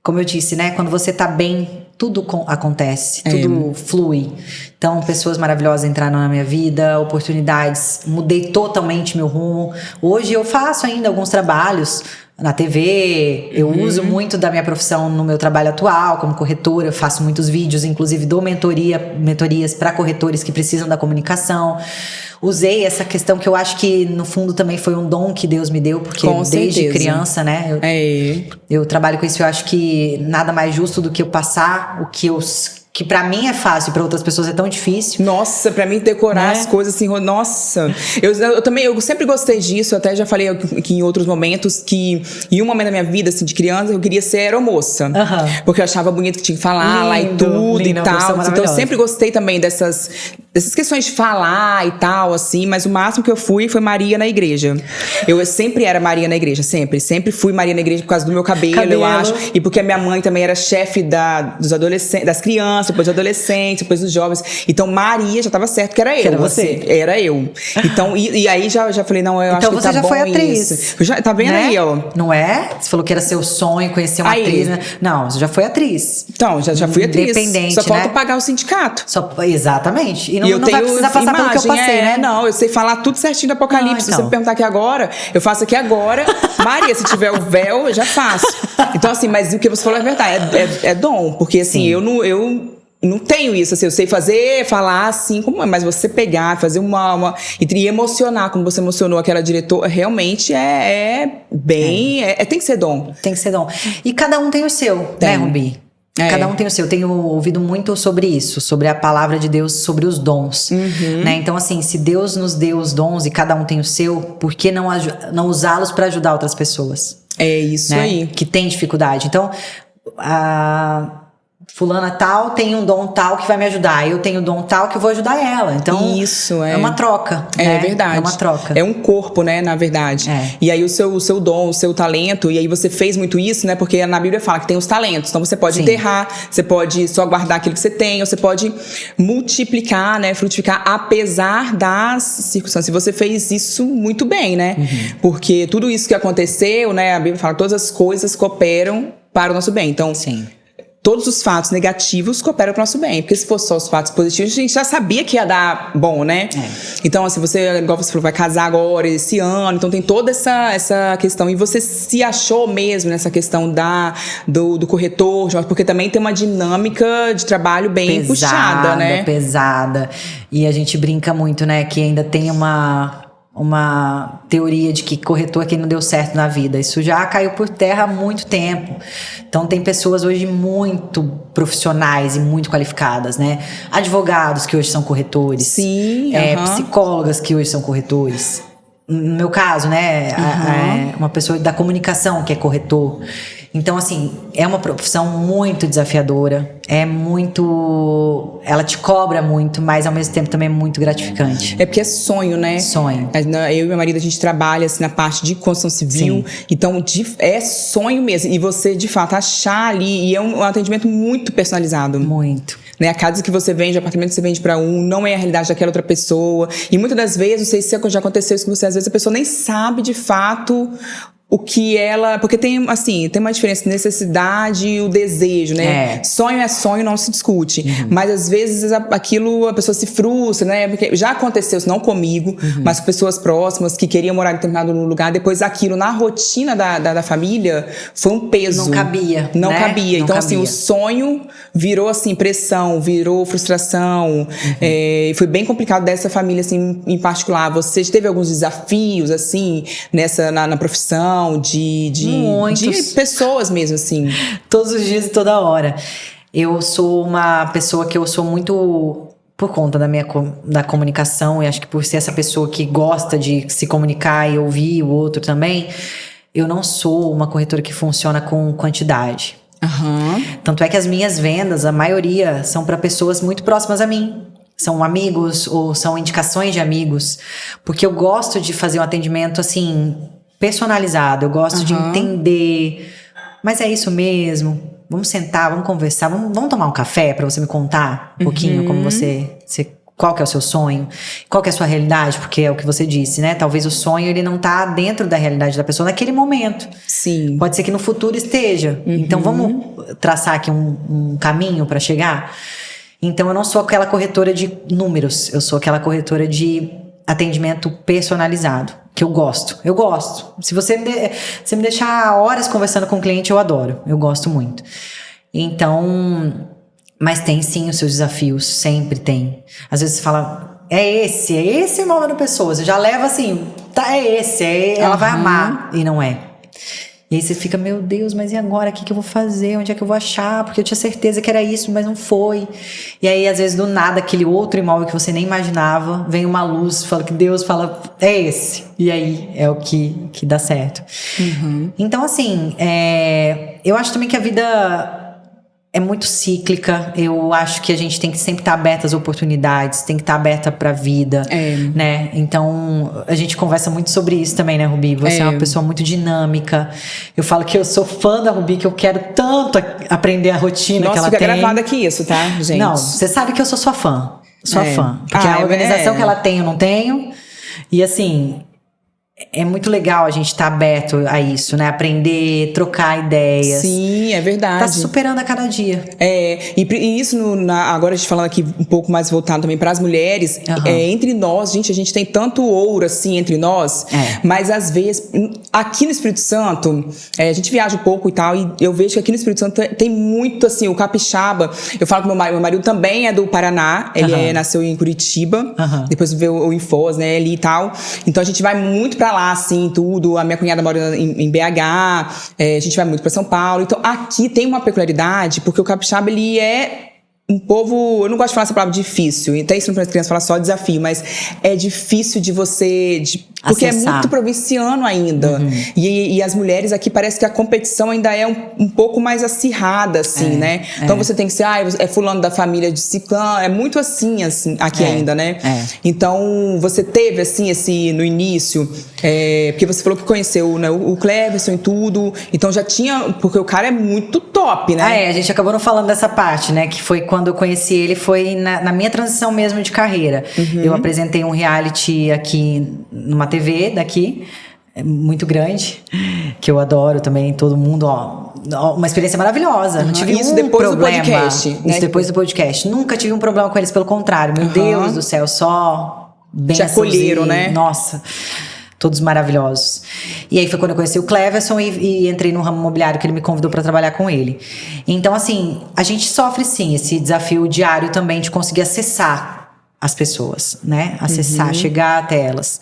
como eu disse, né? Quando você tá bem, tudo acontece, tudo flui. Então, pessoas maravilhosas entraram na minha vida, oportunidades, mudei totalmente meu rumo. Hoje eu faço ainda alguns trabalhos na TV, eu uso muito da minha profissão no meu trabalho atual como corretora, eu faço muitos vídeos, inclusive dou mentorias para corretores que precisam da comunicação. Usei essa questão que eu acho que no fundo também foi um dom que Deus me deu, porque desde criança, né? Eu trabalho com isso, eu acho que nada mais justo do que eu passar o que pra mim é fácil, pra outras pessoas é tão difícil. Nossa, pra mim decorar as coisas assim, nossa. Eu sempre gostei disso, até já falei aqui em outros momentos que em um momento da minha vida, assim, de criança, eu queria ser aeromoça. Porque eu achava bonito que tinha que falar lá e tudo e tal. Então eu sempre gostei também dessas questões de falar e tal, assim, mas o máximo que eu fui foi Maria na igreja. Eu sempre era Maria na igreja, sempre fui Maria na igreja por causa do meu cabelo, eu acho. E porque a minha mãe também era chefe dos adolescentes, das crianças, depois dos adolescentes, depois dos jovens. Então Maria já tava certo que era eu. Que era você. Era eu. Então, e aí já falei, não, eu acho que tá bom. Então você já foi atriz. Tá vendo, né? Aí, ó. Não é? Você falou que era seu sonho conhecer uma atriz, né? Não, você já foi atriz. Então, já fui atriz. Independente, só falta pagar o sindicato. Exatamente. E eu não vai precisar passar pelo que eu passei, né? Não, eu sei falar tudo certinho do Apocalipse. Se você me perguntar aqui agora, eu faço aqui agora. Maria, se tiver o véu, eu já faço. Então, assim, mas o que você falou é verdade. É dom. Porque, assim, eu não tenho isso, assim, eu sei falar assim, mas você pegar, fazer e emocionar, como você emocionou aquela diretora, realmente tem que ser dom. Tem que ser dom. E cada um tem o seu, né, Rubi? Cada um tem o seu. Eu tenho ouvido muito sobre isso, sobre a palavra de Deus, sobre os dons, né? Então, assim, se Deus nos deu os dons e cada um tem o seu, por que não usá-los para ajudar outras pessoas? É isso, né? Aí. Que tem dificuldade. Então, fulana tal tem um dom tal que vai me ajudar, eu tenho um dom tal que eu vou ajudar ela. Então, isso é uma troca. É, né? verdade. É uma troca. É um corpo, né, na verdade. E aí o seu dom, o seu talento, e aí você fez muito isso, né, porque na Bíblia fala que tem os talentos. Então você pode enterrar, você pode só guardar aquilo que você tem, ou você pode multiplicar, né, frutificar, apesar das circunstâncias. E você fez isso muito bem, né? Porque tudo isso que aconteceu, né, a Bíblia fala que todas as coisas cooperam para o nosso bem. Então, sim, todos os fatos negativos cooperam para o nosso bem. Porque se fosse só os fatos positivos, a gente já sabia que ia dar bom, né? Então, assim, você, igual você falou, vai casar agora, esse ano. Então, tem toda essa questão. E você se achou mesmo nessa questão do corretor, porque também tem uma dinâmica de trabalho bem puxada, né? Pesada. E a gente brinca muito, né? Que ainda tem uma teoria de que corretor é quem não deu certo na vida. Isso já caiu por terra há muito tempo. Então tem pessoas hoje muito profissionais e muito qualificadas, né? Advogados que hoje são corretores. Sim, psicólogas que hoje são corretores. No meu caso, né? Uma pessoa da comunicação que é corretor. Então, assim, é uma profissão muito desafiadora. Ela te cobra muito, mas ao mesmo tempo também é muito gratificante. É porque é sonho, né? Sonho. Eu e meu marido, a gente trabalha assim, na parte de construção civil. Sim. Então, é sonho mesmo. E você, de fato, achar ali. E é um atendimento muito personalizado. Muito. Né? A casa que você vende, o apartamento que você vende pra não é a realidade daquela outra pessoa. E muitas das vezes, não sei se já aconteceu isso com você, às vezes a pessoa nem sabe de fato o que ela... Porque tem uma diferença, necessidade e o desejo, né? Sonho é sonho, não se discute. Mas, às vezes, aquilo, a pessoa se frustra, né? Porque já aconteceu isso, não comigo, mas com pessoas próximas que queriam morar em determinado lugar. Depois, aquilo, na rotina da família, foi um peso. Não cabia, Não né? cabia. Então, assim, o sonho virou, assim, pressão, virou frustração. Foi bem complicado dessa família, assim, em particular. Você teve alguns desafios, assim, na profissão? De pessoas mesmo, assim. Todos os dias e toda hora. Eu sou uma pessoa que eu sou muito... Por conta da comunicação, e acho que por ser essa pessoa que gosta de se comunicar e ouvir o outro também, eu não sou uma corretora que funciona com quantidade. Tanto é que as minhas vendas, a maioria, são para pessoas muito próximas a mim. São amigos ou são indicações de amigos. Porque eu gosto de fazer um atendimento, assim... personalizado, eu gosto de entender, mas é isso mesmo, vamos sentar, vamos conversar, vamos tomar um café pra você me contar um pouquinho como qual que é o seu sonho, qual que é a sua realidade, porque é o que você disse, né? Talvez o sonho ele não tá dentro da realidade da pessoa naquele momento. Sim. Pode ser que no futuro esteja. Então vamos traçar aqui um caminho pra chegar? Então eu não sou aquela corretora de números, eu sou aquela corretora de atendimento personalizado, que eu gosto. Se você me deixar horas conversando com o cliente, eu adoro. Eu gosto muito. Então, mas tem sim os seus desafios, sempre tem. Às vezes você fala, é esse o nome da pessoa. Você já leva assim, tá, ela vai amar. E não é. E aí você fica, meu Deus, mas e agora? O que eu vou fazer? Onde é que eu vou achar? Porque eu tinha certeza que era isso, mas não foi. E aí, às vezes, do nada, aquele outro imóvel que você nem imaginava, vem uma luz, fala que Deus fala, é esse. E aí, é o que dá certo. Então, assim, eu acho também que a vida é muito cíclica. Eu acho que a gente tem que sempre estar aberta às oportunidades, tem que estar aberta pra vida, né? Então, a gente conversa muito sobre isso também, né, Rubi? Você é uma pessoa muito dinâmica. Eu falo que eu sou fã da Rubi, que eu quero tanto aprender a rotina que ela tem. Nossa, fica gravado aqui isso, tá, gente? Não, você sabe que eu sou sua fã. Sua fã. Porque a organização que ela tem, eu não tenho. E assim... É muito legal a gente estar aberto a isso, né? Aprender, trocar ideias. Sim, é verdade. Tá superando a cada dia. E isso, agora a gente falando aqui um pouco mais voltado também para as mulheres, entre nós, gente, a gente tem tanto ouro assim entre nós, mas às vezes, aqui no Espírito Santo, a gente viaja um pouco e tal, e eu vejo que aqui no Espírito Santo tem muito assim, o capixaba. Eu falo que meu marido também é do Paraná, ele nasceu em Curitiba, depois veio em Foz, né, ali e tal. Então a gente vai muito pra lá, assim, tudo. A minha cunhada mora em BH, a gente vai muito pra São Paulo. Então, aqui tem uma peculiaridade, porque o capixaba, ele é um povo... Eu não gosto de falar essa palavra difícil. Até isso para as crianças falar só desafio, mas é difícil de você... Porque acessar. é muito provinciano ainda. E as mulheres aqui, parece que a competição ainda é um pouco mais acirrada, assim, né? Então você tem que ser, é fulano da família de ciclano, é muito assim aqui ainda, né? Então, você teve, assim, no início, porque você falou que conheceu, né, o Cleverson e tudo, então já tinha, porque o cara é muito top, né? A gente acabou não falando dessa parte, né? Que foi quando eu conheci ele, foi na minha transição mesmo de carreira. Eu apresentei um reality aqui numa TV daqui, muito grande, que eu adoro também, todo mundo, uma experiência maravilhosa. Não tive Isso um depois problema. do podcast, né? Isso depois do podcast. Nunca tive um problema com eles, pelo contrário. Meu Deus do céu, só bênçãos. Te acolheram, né? Nossa, todos maravilhosos. E aí foi quando eu conheci o Cleverson e entrei no ramo imobiliário, que ele me convidou para trabalhar com ele. Então, assim, a gente sofre sim esse desafio diário também de conseguir acessar as pessoas, né? Acessar, chegar até elas.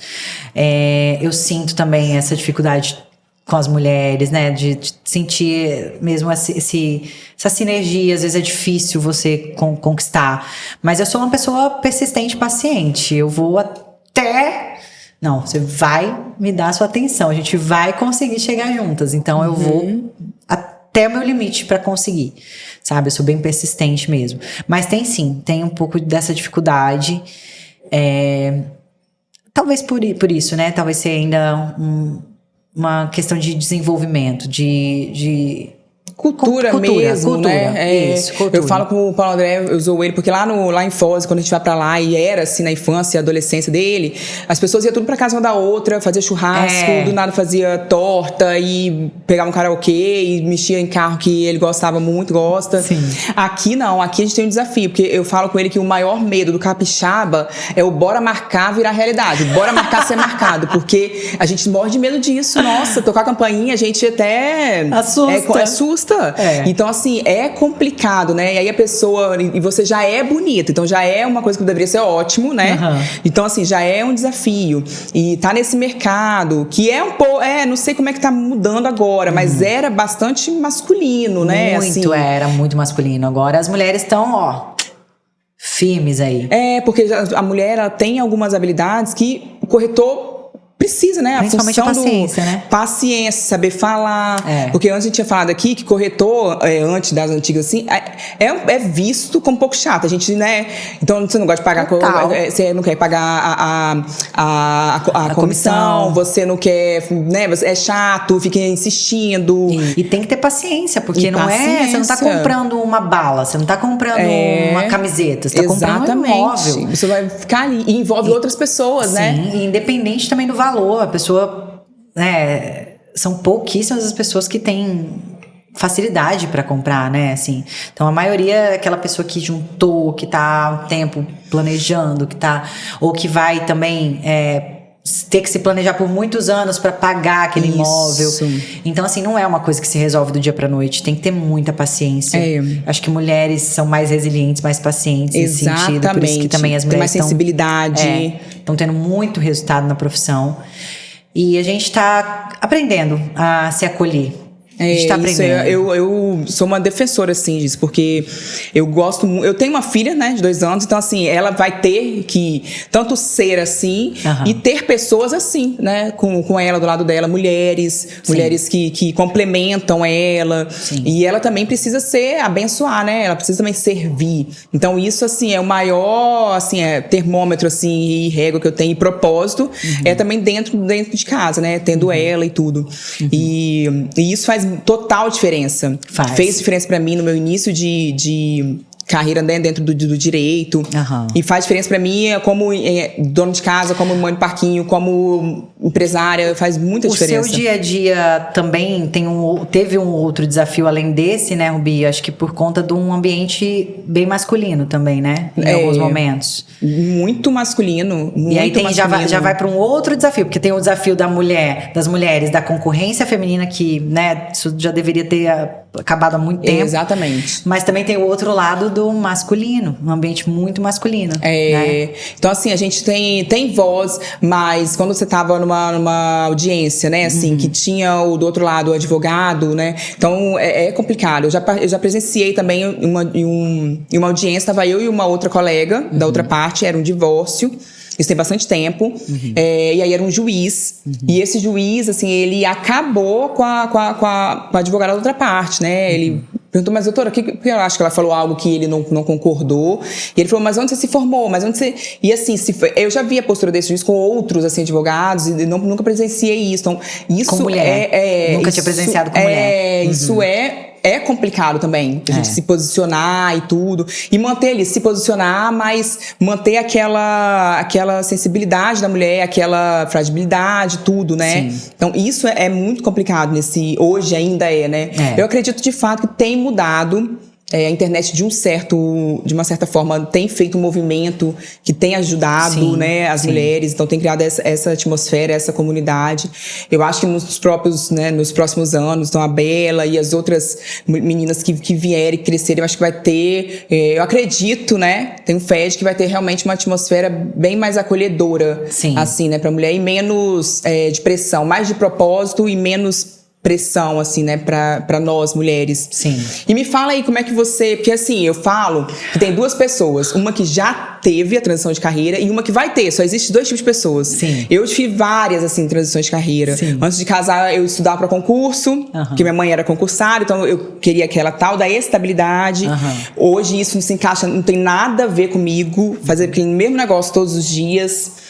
Eu sinto também essa dificuldade com as mulheres, né? De sentir mesmo essa sinergia. Às vezes é difícil você conquistar. Mas eu sou uma pessoa persistente, paciente. Eu vou até... Não, você vai me dar a sua atenção. A gente vai conseguir chegar juntas. Então, eu vou até o meu limite para conseguir. Sabe? Eu sou bem persistente mesmo. Mas tem um pouco dessa dificuldade. Talvez por isso, né? Talvez seja ainda uma questão de desenvolvimento, de Cultura mesmo, né? Isso, cultura. Eu falo com o Paulo André, eu usou ele, porque lá em Foz, quando a gente vai pra lá, e era assim na infância e adolescência dele, as pessoas iam tudo pra casa uma da outra, fazia churrasco, do nada fazia torta e pegava um karaokê e mexia em carro que ele gostava muito, gosta. Sim. Aqui não, aqui a gente tem um desafio, porque eu falo com ele que o maior medo do capixaba é o bora marcar virar realidade, bora marcar ser marcado, porque a gente morre de medo disso, nossa, tocar a campainha, a gente até assusta. Então, assim, é complicado, né? E aí a pessoa... E você já é bonita, então já é uma coisa que deveria ser ótimo, né? Então, assim, já é um desafio. E tá nesse mercado, que é um pouco... não sei como é que tá mudando agora, mas era bastante masculino, né? Muito, assim, era muito masculino. Agora as mulheres estão, firmes aí. Porque a mulher, ela tem algumas habilidades que o corretor... precisa, né? Principalmente a paciência, né? Paciência, saber falar. Porque antes a gente tinha falado aqui que corretor, antes das antigas assim, é visto como um pouco chato. A gente, né? Então você não gosta de pagar, você não quer pagar a comissão, você não quer, né? É chato, fica insistindo. E tem que ter paciência, porque você não tá comprando uma bala, você não tá comprando uma camiseta, você tá comprando um imóvel. Você vai ficar ali e envolve outras pessoas, né? Sim, independente também do valor. A pessoa, são pouquíssimas as pessoas que têm facilidade para comprar, né? Assim, então a maioria é aquela pessoa que juntou, que tá há um tempo planejando, ou que vai também ter que se planejar por muitos anos para pagar aquele imóvel. Então, assim, não é uma coisa que se resolve do dia pra noite. Tem que ter muita paciência. Acho que mulheres são mais resilientes, mais pacientes nesse sentido. Por isso que também as mulheres tem mais sensibilidade. Estão tendo muito resultado na profissão. E a gente tá aprendendo a se acolher. A gente tá aprendendo. Eu sou uma defensora, assim, disso, porque eu gosto muito. Eu tenho uma filha, né, de 2 anos, então, assim, ela vai ter que tanto ser assim e ter pessoas assim, né, com ela, do lado dela, mulheres que complementam ela. E ela também precisa abençoar, né, ela precisa também servir. Então, isso, assim, é o maior, assim, termômetro, assim, e régua que eu tenho, e propósito, é também dentro de casa, né, tendo ela e tudo. E isso faz total diferença. Fez diferença pra mim no meu início de carreira, né, dentro do direito. E faz diferença pra mim como dona de casa, como mãe de parquinho, como empresária, faz muita diferença. O seu dia a dia também teve um outro desafio além desse, né, Rubi? Acho que por conta de um ambiente bem masculino também, né? Em alguns momentos. Muito masculino. Muito e aí masculino. já vai para um outro desafio, porque tem o desafio das mulheres, da concorrência feminina, que, né, isso já deveria ter acabado há muito tempo. Exatamente. Mas também tem o outro lado do masculino, um ambiente muito masculino. Né? Então, assim, a gente tem voz, mas quando você tava numa audiência, né, assim, que tinha do outro lado o advogado, né, então é complicado. Eu já presenciei também em uma audiência, tava eu e uma outra colega da outra parte, era um divórcio. Isso tem bastante tempo. E aí era um juiz. E esse juiz, assim, ele acabou com a advogada da outra parte, né? Ele perguntou, mas doutora, porque eu acho que ela falou algo que ele não concordou. E ele falou, mas onde você se formou? Mas onde você... E assim, eu já vi a postura desse juiz com outros, assim, advogados, e nunca presenciei isso. Então, isso com mulher. Nunca tinha presenciado com mulher. Isso é complicado também, a gente se posicionar e tudo. E manter ele, se posicionar, mas manter aquela sensibilidade da mulher, aquela fragilidade, tudo, né? Sim. Então, isso é muito complicado hoje ainda né? Eu acredito, de fato, que tem mudado. A internet, de uma certa forma, tem feito um movimento que tem ajudado, né, as mulheres. Então, tem criado essa atmosfera, essa comunidade. Eu acho que nos próximos anos, então, a Bela e as outras meninas que vierem crescerem, eu acho que vai ter... eu acredito, né, tenho fé de que vai ter realmente uma atmosfera bem mais acolhedora, assim, né, pra mulher, e menos de pressão, mais de propósito e menos pressão, assim, né, pra nós, mulheres. Sim. E me fala aí como é que você... Porque, assim, eu falo que tem duas pessoas. Uma que já teve a transição de carreira e uma que vai ter. Só existe dois tipos de pessoas. Sim. Eu tive várias, assim, transições de carreira. Sim. Antes de casar, eu estudava pra concurso, porque minha mãe era concursada, então eu queria aquela tal da estabilidade. Hoje isso não se encaixa, não tem nada a ver comigo. Fazer aquele mesmo negócio todos os dias.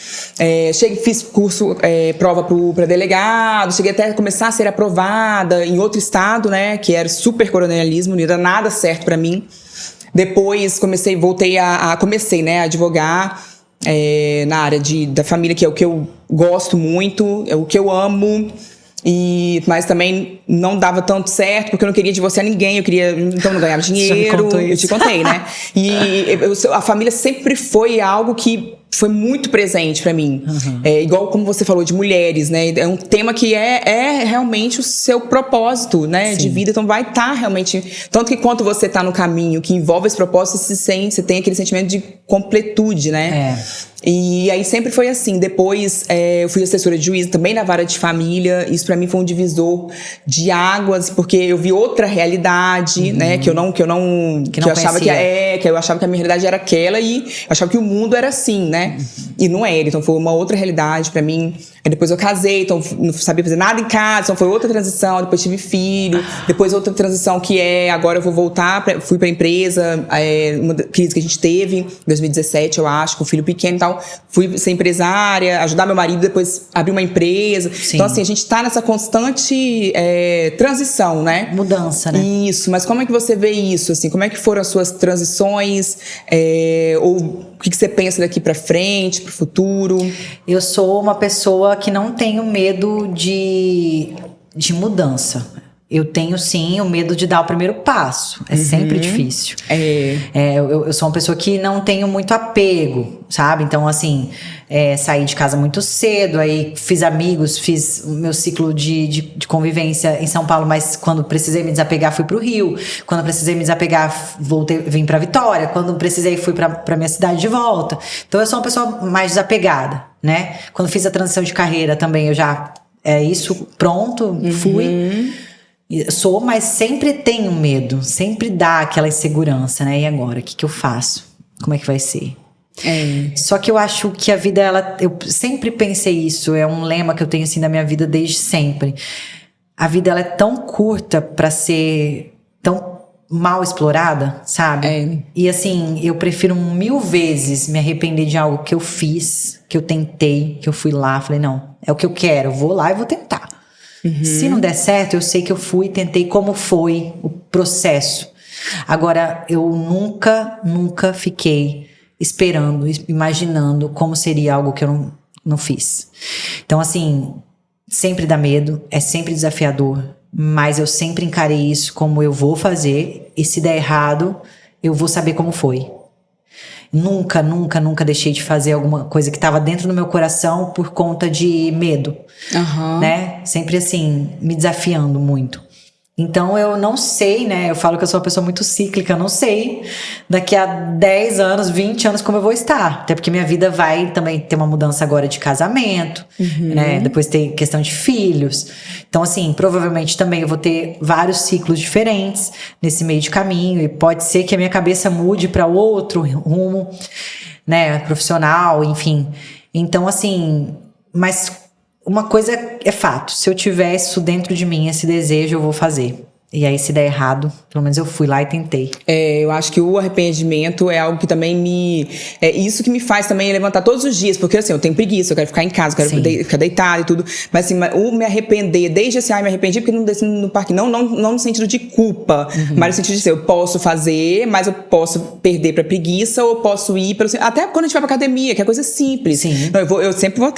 Fiz curso, prova para delegado, cheguei até a começar a ser aprovada em outro estado, né, que era super coronelismo, não era nada certo para mim. Depois voltei a advogar na área da família, que é o que eu gosto muito, é o que eu amo. Mas também não dava tanto certo, porque eu não queria divorciar ninguém, então não ganhava dinheiro. Eu te contei, né? E a família sempre foi algo que foi muito presente pra mim. Igual como você falou de mulheres, né? É um tema que é realmente o seu propósito, né? De vida. Então vai estar realmente... Tanto que quando você tá no caminho que envolve esse propósito, você tem aquele sentimento de completude, né? E aí sempre foi assim. Depois eu fui assessora de juízo também na vara de família. Isso pra mim foi um divisor de águas, porque eu vi outra realidade, né? Que eu achava que eu achava que a minha realidade era aquela e eu achava que o mundo era assim, né? E não era. Então foi uma outra realidade pra mim. Aí depois eu casei, então não sabia fazer nada em casa, então foi outra transição. Depois tive filho, depois outra transição agora eu vou voltar, fui pra empresa, uma crise que a gente teve em 2017, eu acho, com o filho pequeno e tal. Fui ser empresária, ajudar meu marido, depois abrir uma empresa. Então, assim, a gente tá nessa constante transição, né? Mudança, né? Isso, mas como é que você vê isso, assim? Como é que foram as suas transições? Ou o que você pensa daqui pra frente, pro futuro? Eu sou uma pessoa que não tenho medo de mudança. Eu tenho, sim, o medo de dar o primeiro passo. É sempre difícil. Eu sou uma pessoa que não tenho muito apego, sabe? Então, assim, saí de casa muito cedo, aí fiz amigos, fiz o meu ciclo de convivência em São Paulo, mas quando precisei me desapegar, fui pro Rio. Quando precisei me desapegar, vim pra Vitória. Quando precisei, fui pra minha cidade de volta. Então, eu sou uma pessoa mais desapegada, né? Quando fiz a transição de carreira também, eu já... isso, pronto, fui... mas sempre tenho medo, sempre dá aquela insegurança, né? E agora, o que eu faço? Como é que vai ser? Só que eu acho que a vida, eu sempre pensei isso, é um lema que eu tenho assim na minha vida desde sempre. A vida, ela é tão curta pra ser tão mal explorada, sabe? E assim, eu prefiro 1000 vezes me arrepender de algo que eu fiz, que eu tentei, que eu fui lá, falei, não, é o que eu quero, eu vou lá e vou tentar. Se não der certo, eu sei que eu fui e tentei como foi o processo. Agora, eu nunca fiquei esperando, imaginando como seria algo que eu não fiz. Então, assim, sempre dá medo, é sempre desafiador, mas eu sempre encarei isso como eu vou fazer, e se der errado, eu vou saber como foi. Nunca deixei de fazer alguma coisa que estava dentro do meu coração por conta de medo, né? Sempre assim, me desafiando muito. Então eu não sei, né? Eu falo que eu sou uma pessoa muito cíclica, eu não sei daqui a 10 anos, 20 anos como eu vou estar. Até porque minha vida vai também ter uma mudança agora de casamento, né? Depois tem questão de filhos. Então assim, provavelmente também eu vou ter vários ciclos diferentes nesse meio de caminho. E pode ser que a minha cabeça mude para outro rumo. né, profissional, enfim. Então, assim, mas uma coisa é fato, se eu tiver isso dentro de mim, esse desejo, eu vou fazer. E aí, se der errado, pelo menos eu fui lá e tentei. Eu acho que o arrependimento é algo que também é isso que me faz também levantar todos os dias. Porque assim, eu tenho preguiça, eu quero ficar em casa, eu quero ficar deitada e tudo. Mas assim, o me arrepender, desde assim, me arrependi porque não desci no parque. Não no sentido de culpa, mas no sentido de eu posso fazer, mas eu posso perder pra preguiça, ou eu posso ir até quando a gente vai pra academia, que é coisa simples. Sim. Não, eu sempre vou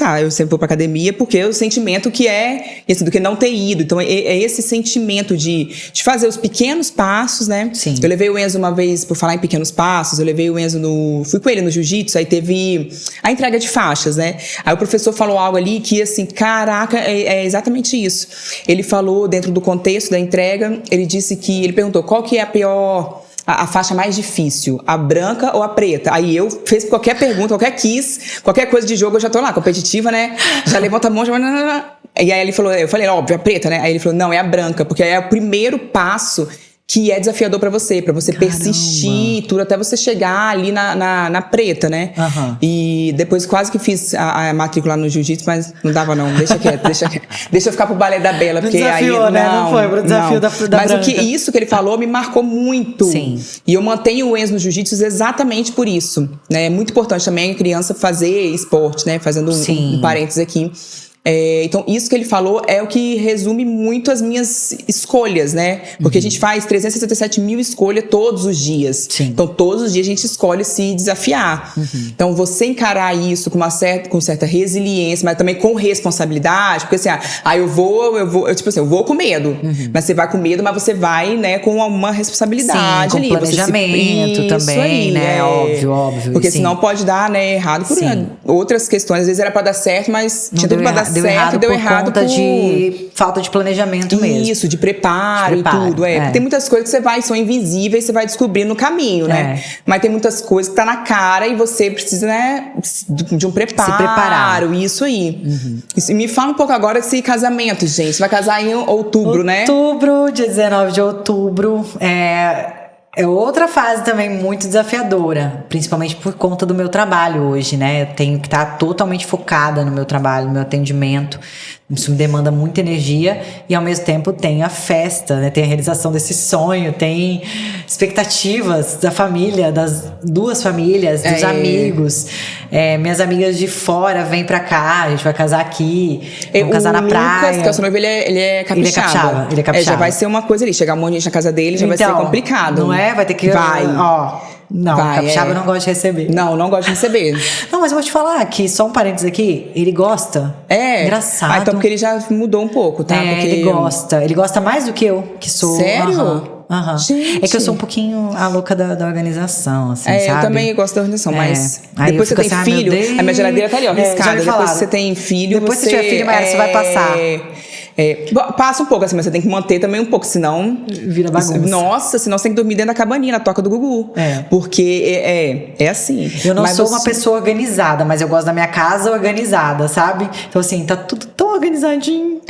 pra academia porque é o sentimento que é esse do que não ter ido. Então, é esse sentimento de fazer os pequenos passos, né? Sim. Eu levei o Enzo uma vez, por falar em pequenos passos, eu levei o Enzo fui com ele no jiu-jitsu, aí teve a entrega de faixas, né? Aí o professor falou algo ali que, assim, caraca, é exatamente isso. Ele falou, dentro do contexto da entrega, ele perguntou qual que é a faixa mais difícil, a branca ou a preta? Aí eu fiz qualquer pergunta, qualquer coisa de jogo, eu já tô lá, competitiva, né? Já levanta a mão, E aí ele falou, eu falei, óbvio, a preta, né? Aí ele falou, não, é a branca, porque é o primeiro passo que é desafiador pra você persistir tudo, até você chegar ali na preta, né? Uhum. E depois quase que fiz a matrícula no jiu-jitsu, mas não dava não, deixa quieto. Deixa eu ficar pro balé da Bela, porque desafiou, aí... né? Não foi pro desafio da Mas branca. Isso que ele falou me marcou muito. Sim. E eu mantenho o Enzo no jiu-jitsu exatamente por isso, né? É muito importante também a criança fazer esporte, né? Fazendo um parênteses aqui. Então, isso que ele falou é o que resume muito as minhas escolhas, né? Porque a gente faz 367 mil escolhas todos os dias. Sim. Então, todos os dias a gente escolhe se desafiar. Então, você encarar isso com certa resiliência, mas também com responsabilidade, porque assim, eu vou com medo. Mas você vai com medo, mas você vai, né, com uma responsabilidade. Sim, com ali. planejamento também, aí, né? Óbvio. Porque senão pode dar, né, errado por outras questões. Às vezes era pra dar certo, mas não tinha tudo pra dar certo, deu errado por conta de falta de planejamento mesmo. Isso, de preparo e tudo. Porque tem muitas coisas que são invisíveis, você vai descobrir no caminho, né? Mas tem muitas coisas que tá na cara e você precisa, né, de um preparo. Se preparar. Isso aí. E me fala um pouco agora desse casamento, gente. Você vai casar em outubro, né? Outubro, dia 19 de outubro. É outra fase também muito desafiadora, principalmente por conta do meu trabalho hoje, né? Eu tenho que estar totalmente focada no meu trabalho, no meu atendimento. Isso me demanda muita energia e, ao mesmo tempo, tem a festa, né? Tem a realização desse sonho, tem expectativas da família, das duas famílias, dos amigos. Minhas amigas de fora vêm pra cá, a gente vai casar aqui, vamos casar na praia. O Lucas, que é o seu noivo, ele é capixaba. Ele é capixaba. Já vai ser uma coisa ali, chegar um monte de gente na casa dele, já vai ser complicado. Não é? Vai ter que... Não, capixaba eu não gosta de receber. Não gosta de receber. Não, mas eu vou te falar que, só um parênteses aqui, ele gosta. Engraçado. Então porque ele já mudou um pouco, tá? Porque... ele gosta. Ele gosta mais do que eu, que sou... Sério? É que eu sou um pouquinho a louca da organização, assim, sabe? Eu também gosto da organização, mas aí depois você tem assim, filho, a minha geladeira tá ali, ó, riscada. Depois você tem filho, depois você tiver filho, você vai passar. Passa um pouco assim, mas você tem que manter também um pouco, senão... Vira bagunça. Nossa, senão você tem que dormir dentro da cabaninha, na toca do Gugu. Porque é assim. Eu não sou uma pessoa organizada, mas eu gosto da minha casa organizada, sabe? Então assim, tá tudo tão organizadinho.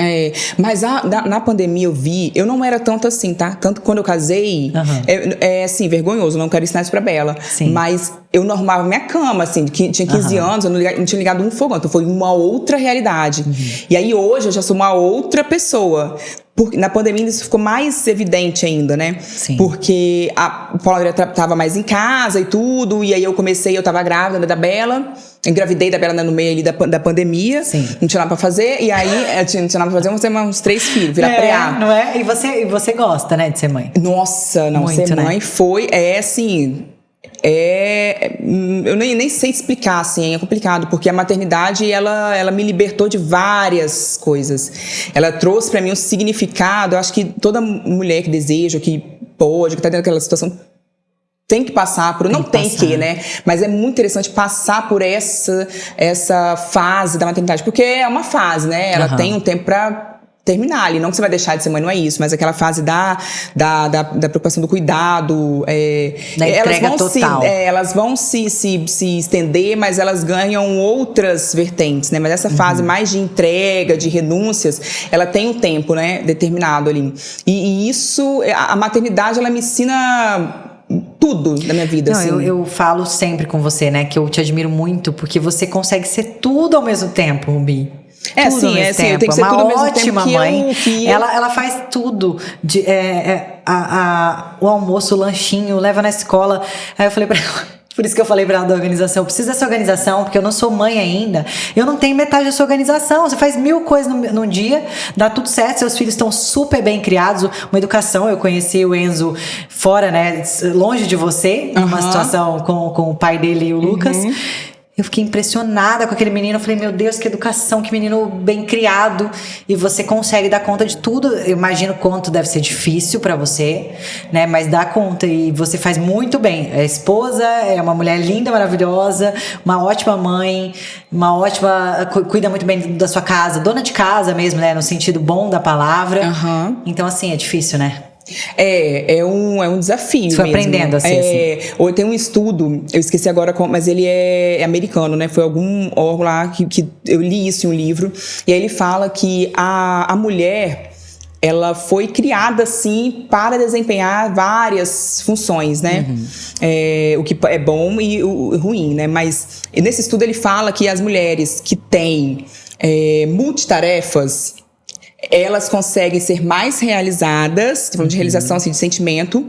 Mas na pandemia eu não era tanto assim, tá? Tanto que quando eu casei, assim, vergonhoso, não quero ensinar isso pra Bela. Sim. Mas eu normava minha cama, assim, tinha 15 anos, eu não tinha ligado um fogão, então foi uma outra realidade. E aí hoje eu já sou uma outra pessoa. Na pandemia isso ficou mais evidente ainda, né? Sim. Porque a Paula tava mais em casa e tudo, e aí eu tava grávida, né, da Bela, engravidei da Bela, né, no meio ali da pandemia. Sim. Não tinha nada pra fazer, e aí não tinha nada pra fazer, vamos ter uns 3 filhos, virar preá. Não é? E você gosta, né, de ser mãe? Nossa, não, muito, ser mãe né? foi, assim... eu nem sei explicar, assim, é complicado, porque a maternidade, ela me libertou de várias coisas. Ela trouxe pra mim um significado, eu acho que toda mulher que deseja, que pode, que tá dentro daquela situação, tem que passar por... Não tem que, né? Mas é muito interessante passar por essa fase da maternidade, porque é uma fase, né? Ela tem um tempo pra terminar ali, não que você vai deixar de ser mãe, não é isso, mas aquela fase da preocupação do cuidado, da entrega total. Elas vão se estender, mas elas ganham outras vertentes, né? Mas essa fase mais de entrega, de renúncias, ela tem um tempo, né, determinado ali. E isso, a maternidade, ela me ensina tudo da minha vida, Não, assim. eu falo sempre com você, né, que eu te admiro muito, porque você consegue ser tudo ao mesmo tempo, Rubi. Tudo ao mesmo eu tempo. tenho que ser tudo ao mesmo tempo ótima que mãe. que Ela faz tudo. O almoço, o lanchinho, leva na escola. Aí eu falei pra ela... Por isso que eu falei pra ela da organização. Eu preciso dessa organização, porque eu não sou mãe ainda. Eu não tenho metade da sua organização. Você faz 1000 coisas num dia, dá tudo certo, seus filhos estão super bem criados. Uma educação, eu conheci o Enzo fora, né? Longe de você, numa situação com o pai dele e o Lucas. Eu fiquei impressionada com aquele menino. Eu falei, meu Deus, que educação, que menino bem criado. E você consegue dar conta de tudo. Eu imagino quanto deve ser difícil pra você, né? Mas dá conta e você faz muito bem. É esposa, é uma mulher linda, maravilhosa, uma ótima mãe, cuida muito bem da sua casa, dona de casa mesmo, né? No sentido bom da palavra. Então, assim, é difícil, né? É um desafio. Você foi mesmo. aprendendo assim. Ou tem um estudo, eu esqueci agora, mas ele é americano, né? Foi algum órgão lá que eu li isso em um livro. E aí ele fala que a mulher, ela foi criada assim para desempenhar várias funções, né? O que é bom e o ruim, né? Mas nesse estudo ele fala que as mulheres que têm multitarefas, elas conseguem ser mais realizadas, falando de realização assim, de sentimento,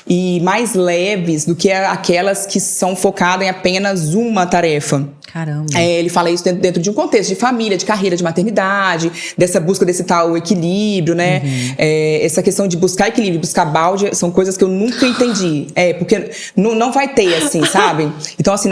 e mais leves do que aquelas que são focadas em apenas uma tarefa. Caramba. Ele fala isso dentro de um contexto de família, de carreira, de maternidade, dessa busca desse tal equilíbrio, né? Essa questão de buscar equilíbrio, buscar balde, são coisas que eu nunca entendi. Porque não vai ter, assim, sabe? Então, assim,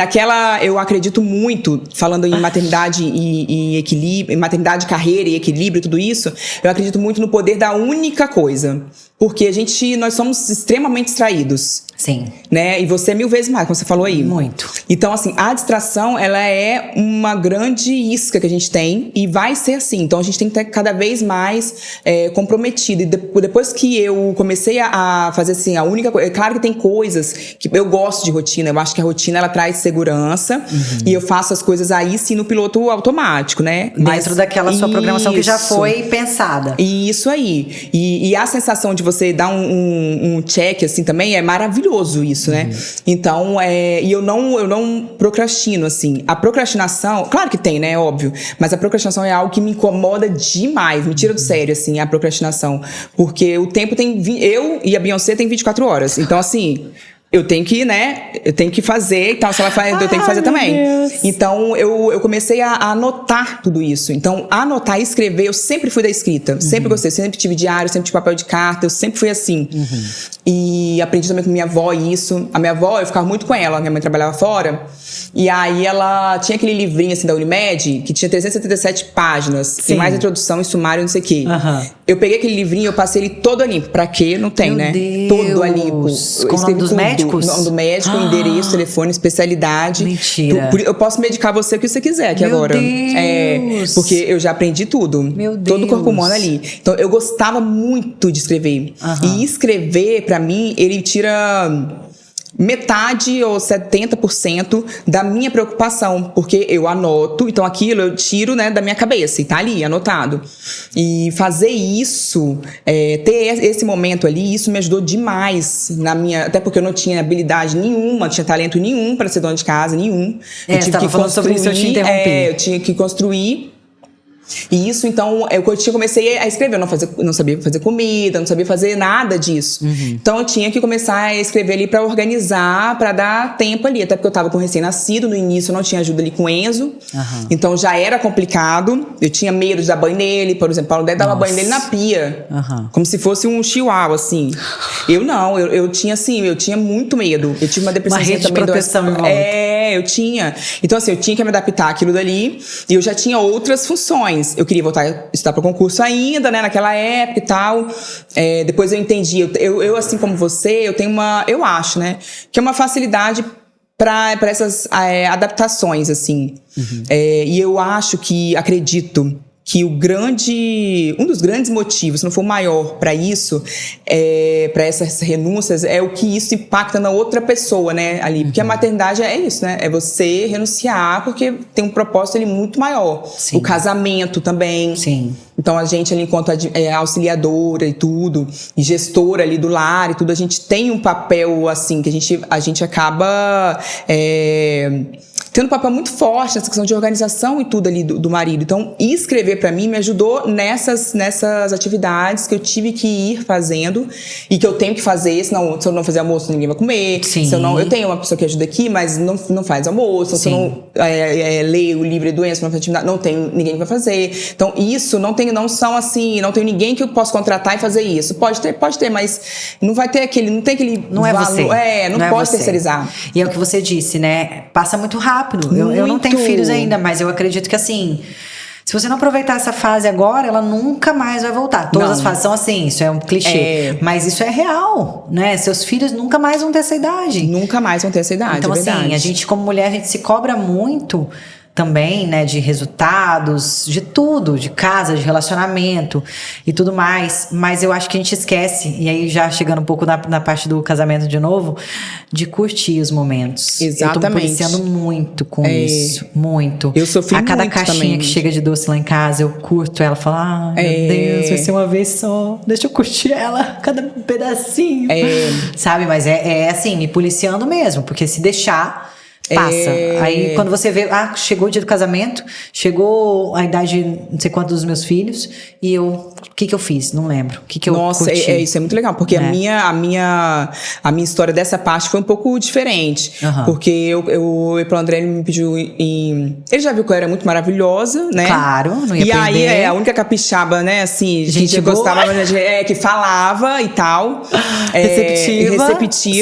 eu acredito muito, falando em maternidade e equilíbrio, em maternidade, carreira e equilíbrio, tudo isso, eu acredito muito no poder da única coisa. Porque nós somos extremamente distraídos. Sim. Né? E você 1000 vezes mais, como você falou aí. Muito. Então, assim, a distração, ela é uma grande isca que a gente tem e vai ser assim. Então, a gente tem que estar cada vez mais comprometido. E depois que eu comecei a fazer assim, a única coisa... É claro que tem coisas que eu gosto de rotina. Eu acho que a rotina, ela traz segurança. E eu faço as coisas aí, sim, no piloto automático, né? Dentro daquela sua programação que já foi pensada. Isso aí. E a sensação de você dar um check, assim, também é maravilhoso isso, né? Então, e eu não procrastino, assim. A procrastinação, claro que tem, né? Óbvio. Mas a procrastinação é algo que me incomoda demais. Me tira do sério, assim, a procrastinação. Porque o tempo tem... Eu e a Beyoncé tem 24 horas. Então, assim... Eu tenho que, né? Eu tenho que fazer e tal. Se ela faz, eu tenho que fazer também. Deus. Então, eu comecei a anotar tudo isso. Então, anotar e escrever, eu sempre fui da escrita. Sempre gostei. Sempre tive diário, sempre tive papel de carta. Eu sempre fui assim. E aprendi também com minha avó isso. A minha avó, eu ficava muito com ela. Minha mãe trabalhava fora. E aí, ela tinha aquele livrinho, assim, da Unimed, que tinha 377 páginas. Tem mais introdução e sumário, não sei o quê. Eu peguei aquele livrinho, eu passei ele todo a limpo. Pra quê? Não tem, né? Deus. Todo a limpo. Com o nome dos médicos? O nome do médico, endereço, telefone, especialidade. Mentira. Eu posso medicar você o que você quiser aqui agora. Deus. Porque eu já aprendi tudo. Meu Deus. Todo o corpo humano ali. Então, eu gostava muito de escrever. E escrever, pra mim, ele tira... metade ou 70% da minha preocupação, porque eu anoto, então aquilo eu tiro, né, da minha cabeça e tá ali, anotado. E fazer isso, ter esse momento ali, isso me ajudou demais até porque eu não tinha habilidade nenhuma, não tinha talento nenhum para ser dona de casa, nenhum. Eu tive que falando sobre isso, eu te interrompi. Eu tinha que construir. E isso, então, eu comecei a escrever. Eu não sabia fazer comida, não sabia fazer nada disso. Então, eu tinha que começar a escrever ali pra organizar, pra dar tempo ali. Até porque eu tava com recém-nascido, no início eu não tinha ajuda ali com o Enzo. Então, já era complicado. Eu tinha medo de dar banho nele. Por exemplo, Paulo dava banho nele na pia. Como se fosse um chihuahua, assim. Eu não, eu tinha assim, eu tinha muito medo. Eu tive uma depressão também. Uma rede de proteção em volta. Eu tinha. Então, assim, eu tinha que me adaptar àquilo dali. E eu já tinha outras funções. Eu queria voltar a estudar para concurso ainda, né, naquela época e tal. Depois eu entendi. Eu, assim como você, eu tenho eu acho, né, que é uma facilidade para essas adaptações, assim. E eu acredito que um dos grandes motivos, se não for o maior para isso, para essas renúncias, é o que isso impacta na outra pessoa, né, ali. Porque a maternidade é isso, né? É você renunciar porque tem um propósito ali muito maior. Sim. O casamento também. Sim. Então, a gente ali, enquanto auxiliadora e tudo, e gestora ali do lar e tudo, a gente tem um papel, assim, que a gente acaba tendo um papel muito forte nessa questão de organização e tudo ali do marido. Então, escrever pra mim me ajudou nessas atividades que eu tive que ir fazendo e que eu tenho que fazer, senão, se eu não fazer almoço, ninguém vai comer. Sim. Se eu tenho uma pessoa que ajuda aqui, mas não faz almoço. Se eu não leio o livro de doença, não faz atividade, não tem ninguém que vai fazer. Então, isso não tenho ninguém que eu possa contratar e fazer isso. Pode ter, mas não vai ter não tem aquele não é valor. você. Não pode você. terceirizar. E é o que você disse, né? Passa muito rápido. Eu não tenho filhos ainda, mas eu acredito que assim, se você não aproveitar essa fase agora, ela nunca mais vai voltar. Todas as fases são assim, isso é um clichê. Mas isso é real, né? Seus filhos nunca mais vão ter essa idade. Nunca mais vão ter essa idade, então, é verdade. assim, a gente como mulher, a gente se cobra muito também, né, de resultados, de tudo, de casa, de relacionamento e tudo mais, mas eu acho que a gente esquece, e aí já chegando um pouco na parte do casamento de novo, de curtir os momentos. Exatamente. Eu tô me policiando muito com isso, muito. Eu sofri a cada muito caixinha também. que chega de doce lá em casa, eu curto ela, falo, meu Deus, vai ser uma vez só, deixa eu curtir ela, cada pedacinho. Sabe, mas é assim, me policiando mesmo, porque se deixar... passa. Aí quando você vê, chegou o dia do casamento, chegou a idade não sei quantos dos meus filhos, e o que eu fiz? Não lembro. O que eu curti? Isso é muito legal, porque a minha história dessa parte foi um pouco diferente. Porque o André me pediu ele já viu que eu era muito maravilhosa, né? Claro, não ia perder. E aí a única capixaba, né, assim, gente que gostava, que falava e tal. Receptiva.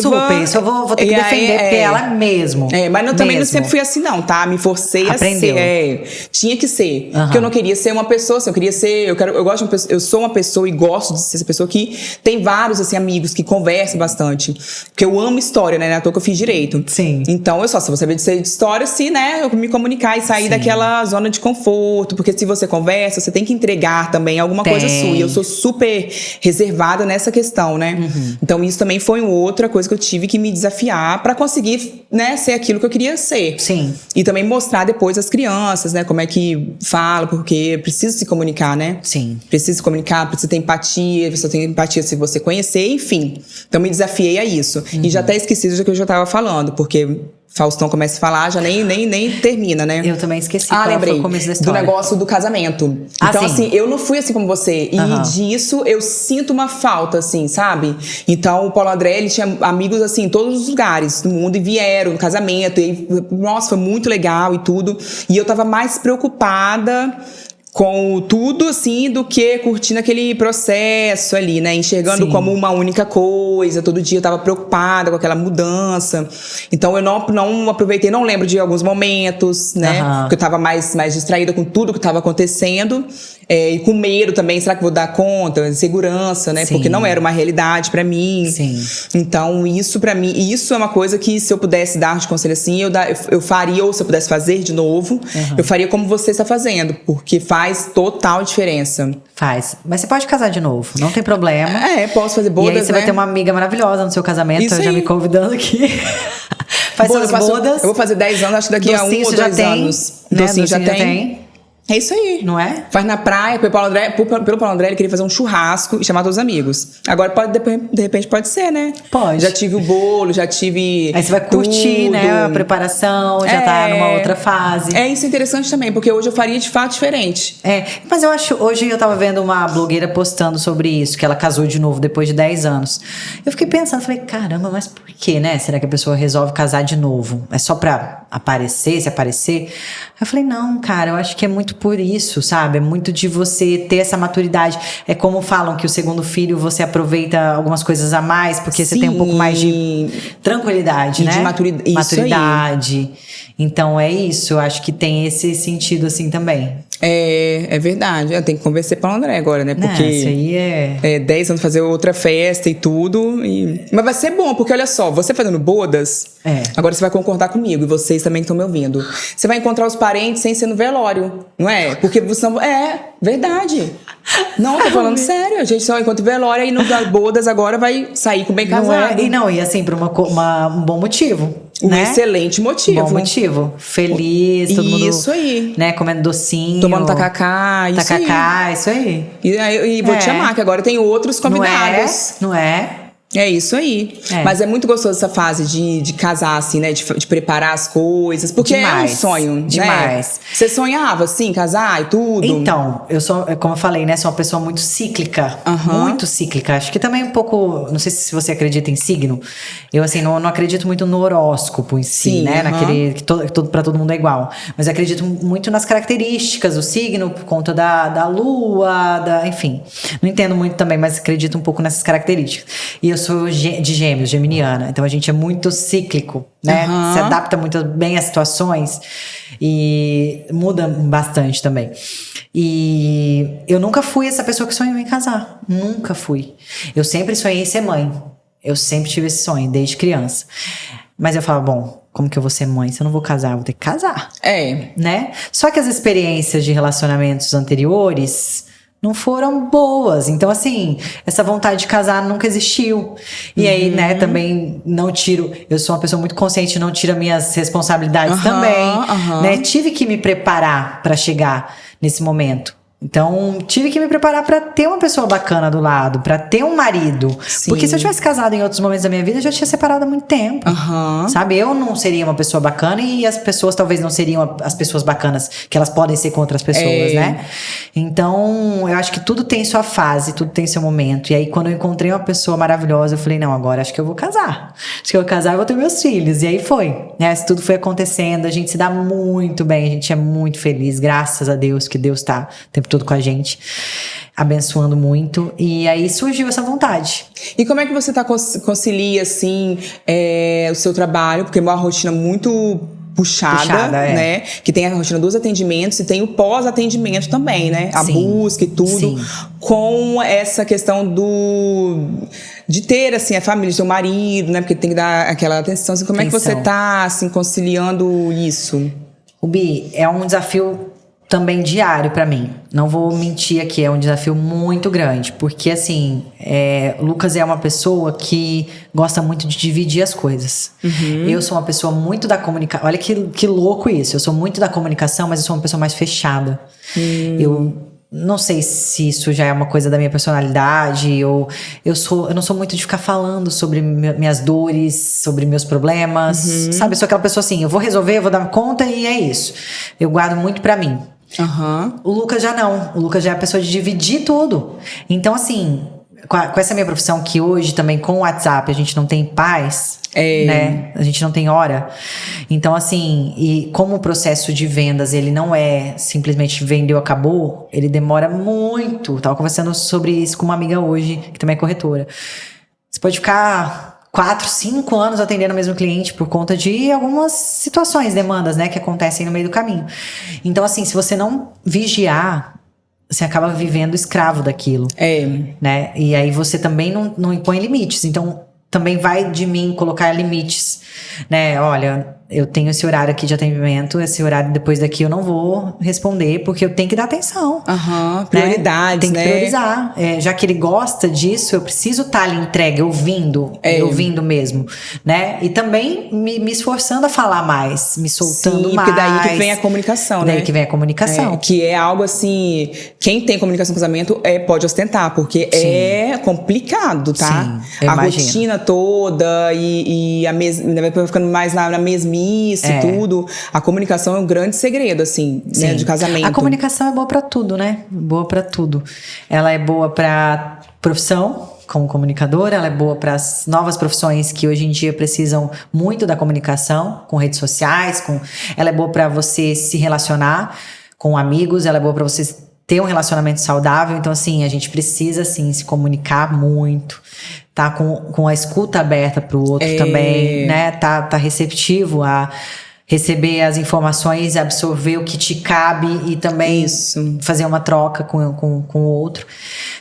Super, isso eu vou ter que defender, porque ela mesmo. Mas eu também não sempre fui assim, não, tá? Me forcei Aprendeu. a ser. Tinha que ser. Porque eu não queria ser uma pessoa assim, eu sou uma pessoa e gosto de ser essa pessoa que tem vários, assim, amigos que conversam bastante. Porque eu amo história, né? À toa que eu fiz direito. Sim. Então, se vou saber de história, se, né, eu me comunicar e sair daquela zona de conforto. Porque se você conversa, você tem que entregar também alguma coisa sua. E eu sou super reservada nessa questão, né? Então, isso também foi outra coisa que eu tive que me desafiar pra conseguir, né, ser aquilo que eu queria ser. Sim. E também mostrar depois às crianças, né, como é que fala, porque precisa se comunicar, né? Sim. Precisa se comunicar, precisa ter empatia, precisa ter empatia se você conhecer, enfim. Então me desafiei a isso. E já até esqueci do que eu já tava falando, porque Faustão começa a falar, já nem termina, né? Eu também esqueci qual lembrei, foi o começo da história. do negócio do casamento. Então, assim, eu não fui assim como você. E disso eu sinto uma falta, assim, sabe? Então, o Paulo André, ele tinha amigos, assim, em todos os lugares do mundo e vieram no casamento. E, nossa, foi muito legal e tudo. E eu tava mais preocupada com tudo, assim, do que curtindo aquele processo ali, né? Enxergando como uma única coisa. Todo dia eu tava preocupada com aquela mudança. Então, eu não aproveitei, não lembro de alguns momentos, né? Porque eu tava mais distraída com tudo que tava acontecendo. E com medo também, será que vou dar conta? Insegurança, né? Porque não era uma realidade pra mim. Sim. Então, isso pra mim, isso é uma coisa que se eu pudesse dar de conselho assim, eu faria, ou se eu pudesse fazer de novo, eu faria como você está fazendo, porque faz total diferença. Faz. Mas você pode casar de novo, não tem problema. Posso fazer bodas, e aí você vai ter uma amiga maravilhosa no seu casamento, isso já me convidando aqui. Faz suas bodas. Eu vou fazer 10 anos, acho que daqui a 1 ou 2 anos. Docinho já tem. É isso aí. Não é? Faz na praia, pelo Paulo André, ele queria fazer um churrasco e chamar todos os amigos. Agora, de repente, pode ser, né? Pode. Já tive o bolo, já tive aí você vai curtir, tudo, né? A preparação, já tá numa outra fase. Isso é interessante também, porque hoje eu faria de fato diferente. Mas eu acho, hoje eu tava vendo uma blogueira postando sobre isso, que ela casou de novo depois de 10 anos. Eu fiquei pensando, falei, caramba, mas por que, né? Será que a pessoa resolve casar de novo? É só pra aparecer, se aparecer? Eu falei, não, cara, eu acho que é muito por isso, sabe? É muito de você ter essa maturidade. É como falam que o segundo filho você aproveita algumas coisas a mais, porque você tem um pouco mais de tranquilidade, né? De maturidade. Maturidade. Então é isso, eu acho que tem esse sentido assim também. É verdade. Eu tenho que conversar com o André agora, né? Porque isso aí é 10 anos fazer outra festa e tudo. Mas vai ser bom, porque olha só, você fazendo bodas, agora você vai concordar comigo, e vocês também que estão me ouvindo. Você vai encontrar os parentes sem ser no velório, não é? Porque você não... verdade. Não, tô falando sério. A gente só encontra velório e no bodas agora vai sair com bem casado. E assim, por um bom motivo. Um excelente motivo. Bom motivo. Feliz, todo mundo. Isso aí. Né, comendo docinho. Tomando tacacá, isso aí. E vou te chamar, que agora tem outros convidados. Não é? É isso aí. Mas é muito gostoso essa fase de casar, assim, né? De preparar as coisas. Porque demais, é um sonho, demais. Né? Você sonhava, assim, casar e tudo? Então, eu sou, como eu falei, né? Sou uma pessoa muito cíclica. Muito cíclica. Acho que também um pouco... Não sei se você acredita em signo. Eu, assim, não acredito muito no horóscopo em si, sim, né? Naquele que pra todo mundo é igual. Mas eu acredito muito nas características do signo, por conta da lua, enfim. Não entendo muito também, mas acredito um pouco nessas características. E eu sou de Gêmeos, geminiana. Então a gente é muito cíclico, né? Se adapta muito bem às situações e muda bastante também. E eu nunca fui essa pessoa que sonhou em casar. Nunca fui. Eu sempre sonhei em ser mãe. Eu sempre tive esse sonho, desde criança. Mas eu falava, bom, como que eu vou ser mãe se eu não vou casar? Eu vou ter que casar. Né? Só que as experiências de relacionamentos anteriores não foram boas. Então, assim, essa vontade de casar nunca existiu. E aí, né, também não tiro... Eu sou uma pessoa muito consciente, não tiro minhas responsabilidades também. Né? Tive que me preparar para chegar nesse momento. Então, tive que me preparar pra ter uma pessoa bacana do lado, pra ter um marido. Sim. Porque se eu tivesse casado em outros momentos da minha vida, eu já tinha separado há muito tempo. Sabe? Eu não seria uma pessoa bacana e as pessoas talvez não seriam as pessoas bacanas que elas podem ser com outras pessoas, né? Então, eu acho que tudo tem sua fase, tudo tem seu momento. E aí, quando eu encontrei uma pessoa maravilhosa, eu falei, não, agora acho que eu vou casar. Acho que eu vou casar e vou ter meus filhos. E aí foi. Né? Isso tudo foi acontecendo, a gente se dá muito bem, a gente é muito feliz, graças a Deus, que Deus tá o tempo todo com a gente, abençoando muito, e aí surgiu essa vontade. E como é que você concilia, assim, o seu trabalho, porque é uma rotina muito puxada, né? Que tem a rotina dos atendimentos e tem o pós-atendimento também, né? A busca e tudo, com essa questão de ter, assim, a família, seu marido, né? Porque tem que dar aquela atenção. Assim, como é que você tá, assim, conciliando isso? Rubi, é um desafio também diário pra mim. Não vou mentir aqui, é um desafio muito grande. Porque, assim, o Lucas é uma pessoa que gosta muito de dividir as coisas. Eu sou uma pessoa muito da comunicação. Olha que louco isso. Eu sou muito da comunicação, mas eu sou uma pessoa mais fechada. Eu não sei se isso já é uma coisa da minha personalidade. Eu não sou muito de ficar falando sobre minhas dores, sobre meus problemas. Sabe? Eu sou aquela pessoa assim, eu vou resolver, eu vou dar conta e é isso. Eu guardo muito pra mim. O Lucas já não. O Lucas já é a pessoa de dividir tudo. Então, assim, com essa minha profissão, que hoje também com o WhatsApp a gente não tem paz, né? A gente não tem hora. Então, assim, e como o processo de vendas, ele não é simplesmente vendeu, acabou, ele demora muito. Tava conversando sobre isso com uma amiga hoje, que também é corretora. Você pode ficar 4, 5 anos atendendo o mesmo cliente por conta de algumas situações, demandas, né, que acontecem no meio do caminho. Então, assim, se você não vigiar, você acaba vivendo escravo daquilo. Né? E aí você também não impõe limites. Então, também vai de mim colocar limites, né? Olha, eu tenho esse horário aqui de atendimento, esse horário depois daqui eu não vou responder, porque eu tenho que dar atenção. Prioridades, né? Tem que priorizar. Já que ele gosta disso, eu preciso estar ali entregue, ouvindo mesmo, né? E também me esforçando a falar mais, me soltando mais. Porque daí que vem a comunicação, né? Daí que vem a comunicação. Que é algo assim, quem tem comunicação no casamento pode ostentar, porque é complicado, tá? Sim, eu imagino. Rotina toda e vai ficando mais na mesmice e tudo. A comunicação é um grande segredo, assim, né, de casamento. A comunicação é boa pra tudo, né? Boa pra tudo. Ela é boa pra profissão, como comunicadora, ela é boa para as novas profissões que hoje em dia precisam muito da comunicação, com redes sociais, ela é boa para você se relacionar com amigos, ela é boa para você ter um relacionamento saudável. Então, assim, a gente precisa, assim, se comunicar muito, tá com a escuta aberta pro outro também, né? Tá receptivo a receber as informações, absorver o que te cabe e também fazer uma troca com o outro.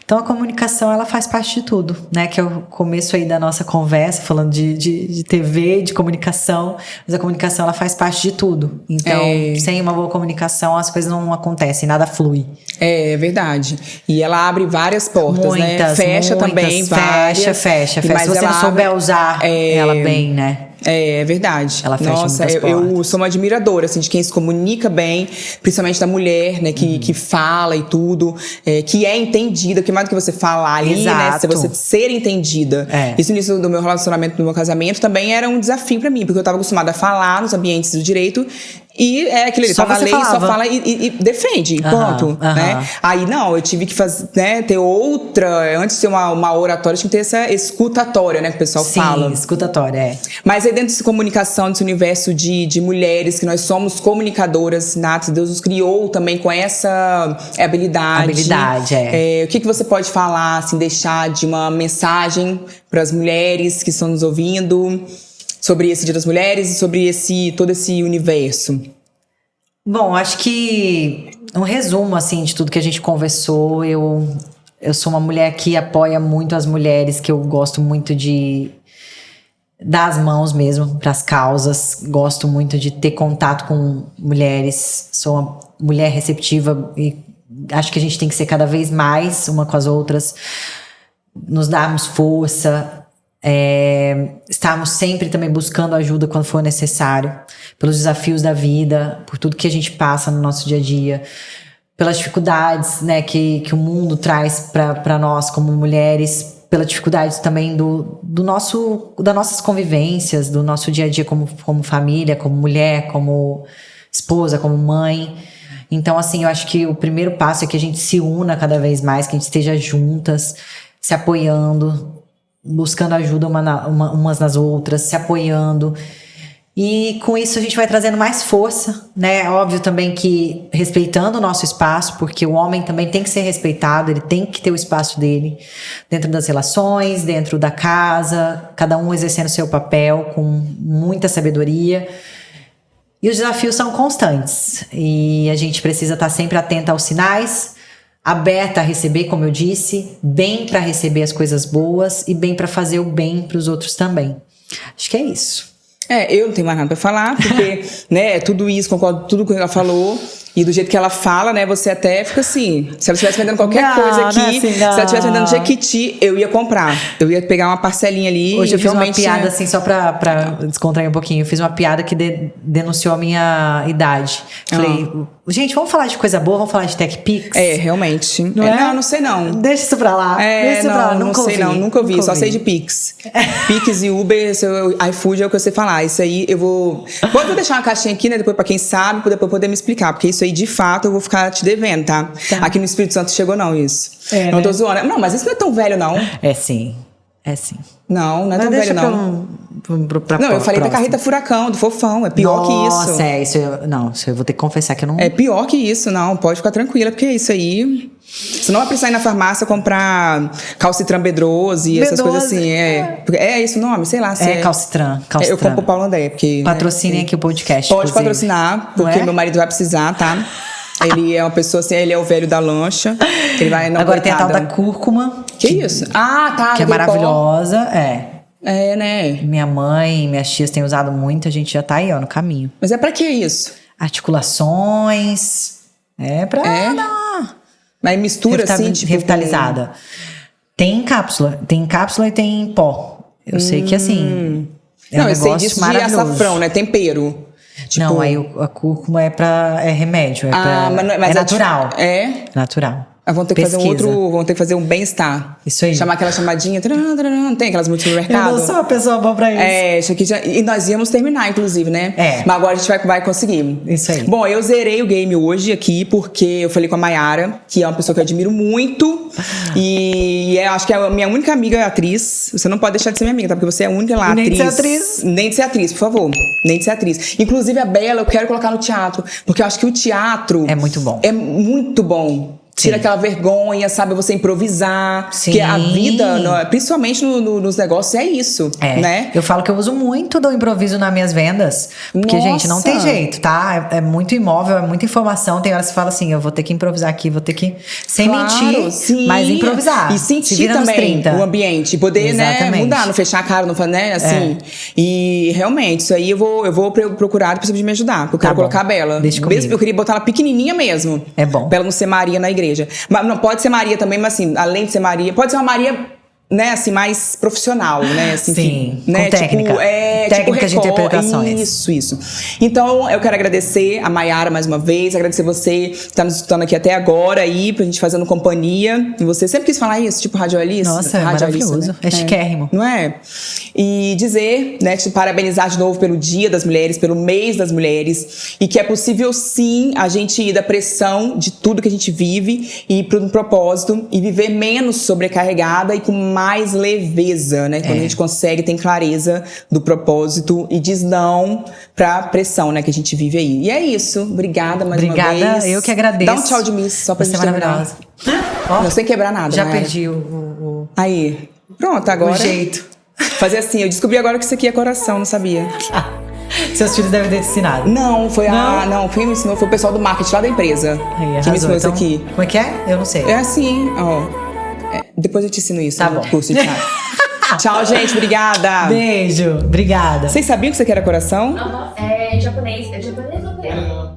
Então a comunicação, ela faz parte de tudo, né? Que é o começo aí da nossa conversa, falando de TV, de comunicação, mas a comunicação, ela faz parte de tudo. Então, sem uma boa comunicação, as coisas não acontecem, nada flui. É verdade. E ela abre várias portas, né? Fecha também várias. Fecha. Se você não souber usar ela bem, né? É verdade. Ela fecha Nossa, muitas portas. Eu sou uma admiradora, assim, de quem se comunica bem, principalmente da mulher, né, que fala e tudo, que é entendida, que mais do que você falar ali, né, se você ser entendida. Isso no início do meu relacionamento, do meu casamento, também era um desafio pra mim, porque eu tava acostumada a falar nos ambientes do direito, e é aquele ali, tá na lei, só fala e defende, ponto, né? Aí não, eu tive que fazer, né, ter outra, antes de ter uma oratória, tinha que ter essa escutatória, né, que o pessoal fala. Sim, escutatória, Mas aí dentro dessa comunicação, desse universo de mulheres, que nós somos comunicadoras natas, Deus nos criou também com essa habilidade. O que você pode falar, assim, deixar de uma mensagem para as mulheres que estão nos ouvindo sobre esse Dia das Mulheres e sobre todo esse universo? Bom, acho que um resumo, assim, de tudo que a gente conversou, eu sou uma mulher que apoia muito as mulheres, que eu gosto muito de dar as mãos mesmo para as causas, gosto muito de ter contato com mulheres, sou uma mulher receptiva e acho que a gente tem que ser cada vez mais uma com as outras, nos darmos força, estarmos sempre também buscando ajuda quando for necessário, pelos desafios da vida, por tudo que a gente passa no nosso dia a dia, pelas dificuldades, né, que o mundo traz para nós como mulheres, pela dificuldade também das nossas convivências, do nosso dia a dia como família, como mulher, como esposa, como mãe. Então, assim, eu acho que o primeiro passo é que a gente se una cada vez mais, que a gente esteja juntas, se apoiando, buscando ajuda umas nas outras, se apoiando. E com isso a gente vai trazendo mais força, né? Óbvio também que respeitando o nosso espaço, porque o homem também tem que ser respeitado, ele tem que ter o espaço dele dentro das relações, dentro da casa, cada um exercendo seu papel com muita sabedoria. E os desafios são constantes e a gente precisa estar sempre atenta aos sinais, aberta a receber, como eu disse, bem para receber as coisas boas e bem para fazer o bem para os outros também. Acho que é isso. Eu não tenho mais nada pra falar, porque, né, tudo isso, concordo com tudo que ela falou. E do jeito que ela fala, né, você até fica assim, se ela estivesse vendendo qualquer coisa aqui, se ela estivesse vendendo Jequiti, eu ia comprar. Eu ia pegar uma parcelinha ali. Hoje eu fiz uma piada, assim, só pra descontrair um pouquinho. Eu fiz uma piada que denunciou a minha idade. Falei, gente, vamos falar de coisa boa, vamos falar de TechPix? Realmente. Não sei não. Deixa isso pra lá. Nunca ouvi. Só sei de Pix. Pix e Uber, iFood é o que eu sei falar. Isso aí eu vou deixar uma caixinha aqui, né, depois pra quem sabe, pra depois poder me explicar, porque isso aí, de fato, eu vou ficar te devendo, tá? Aqui no Espírito Santo chegou não, isso. Não tô zoando. Não, mas isso não é tão velho, não. É sim. Não é tão velho, não. Não, eu falei da carreta furacão, do fofão. É pior que isso. Nossa, isso eu vou ter que confessar que eu não... É pior que isso, não. Pode ficar tranquila, porque isso aí... Você não vai precisar ir na farmácia comprar calcitran B12 e essas coisas assim. É esse o nome? Sei lá. Calcitran. Eu compro o Paulo André, porque... Patrocinem aqui o podcast. Pode patrocinar, porque meu marido vai precisar, tá? Ele é uma pessoa assim, ele é o velho da lancha. Ele vai na Agora tem a tal da cúrcuma. Que isso? Tá. Que é maravilhosa, né? Minha mãe e minhas tias têm usado muito, a gente já tá aí, no caminho. Mas é pra que isso? Articulações. Mas mistura assim, tipo... Revitalizada. Tem cápsula e tem em pó. Eu sei que assim... eu sei disso de açafrão, né? Tempero. Tipo... Não, aí a cúrcuma é remédio. Mas natural. É natural. Vão ter que fazer um bem-estar. Isso aí. Chamar aquela chamadinha. Tem aquelas músicas no mercado. Eu não sou uma pessoa boa pra isso. Isso aqui e nós íamos terminar, inclusive, né? Mas agora a gente vai conseguir. Isso aí. Bom, eu zerei o game hoje aqui, porque eu falei com a Mayara, que é uma pessoa que eu admiro muito. E acho que é a minha única amiga atriz. Você não pode deixar de ser minha amiga, tá? Porque você é a única lá atriz. Nem de ser atriz. Nem de ser atriz, por favor. Nem de ser atriz. Inclusive, a Bela, eu quero colocar no teatro. Porque eu acho que o teatro... É muito bom. É muito bom. Tira Sim. aquela vergonha, sabe? Você improvisar. Sim. Porque a vida, principalmente nos negócios, é isso, né? Eu falo que eu uso muito do improviso nas minhas vendas. Porque, Nossa. gente, não tem jeito, tá? É muito imóvel, é muita informação. Tem horas que você fala assim, eu vou ter que improvisar aqui, vou ter que... Sem mentir, sim. mas improvisar. E Se sentir vira nos também 30. o ambiente. Poder, né, Exatamente. mudar, não fechar a cara, não fazer, né, assim. E, realmente, isso aí eu vou procurar, depois de me ajudar. Porque eu quero Tá bom. colocar a Bela. Deixa comigo. Eu queria botar ela pequenininha mesmo. É bom. Pra ela não ser Maria na igreja. Mas não, pode ser Maria também, mas assim, além de ser Maria, pode ser uma Maria, né, assim, mais profissional, né? Assim, Sim, né, com técnica. Técnicas de interpretações. Isso. Então, eu quero agradecer a Maiara mais uma vez, agradecer você que tá nos escutando aqui até agora aí, pra gente fazendo companhia. E você sempre quis falar isso, tipo radialista? Nossa, é Radialista, maravilhoso. né? É chiquérrimo. Não é? E dizer, né, te parabenizar de novo pelo Dia das Mulheres, pelo Mês das Mulheres, e que é possível sim a gente ir da pressão de tudo que a gente vive e ir para um propósito e viver menos sobrecarregada e com mais leveza, né? Quando a gente consegue ter clareza do propósito e diz não pra pressão, né, que a gente vive aí. E é isso. Obrigada mais uma vez. Obrigada, eu que agradeço. Dá um tchau de miss, só pra Você gente é terminar. maravilhosa. Ó, Não, sem quebrar nada, já Mayara. perdi o Aí. Pronto, agora. jeito. Fazer assim, eu descobri agora que isso aqui é coração, não sabia. Seus filhos devem ter te ensinado. Não, quem me ensinou foi o pessoal do marketing lá da empresa. Aí, que me ensinou isso então, aqui. Como é que é? Eu não sei. É assim, ó. Depois eu te ensino isso Tá no bom. curso de teatro. Tchau, gente. Obrigada. Beijo. Obrigada. Vocês sabiam que isso aqui era coração? É japonês. É japonês ou coreano?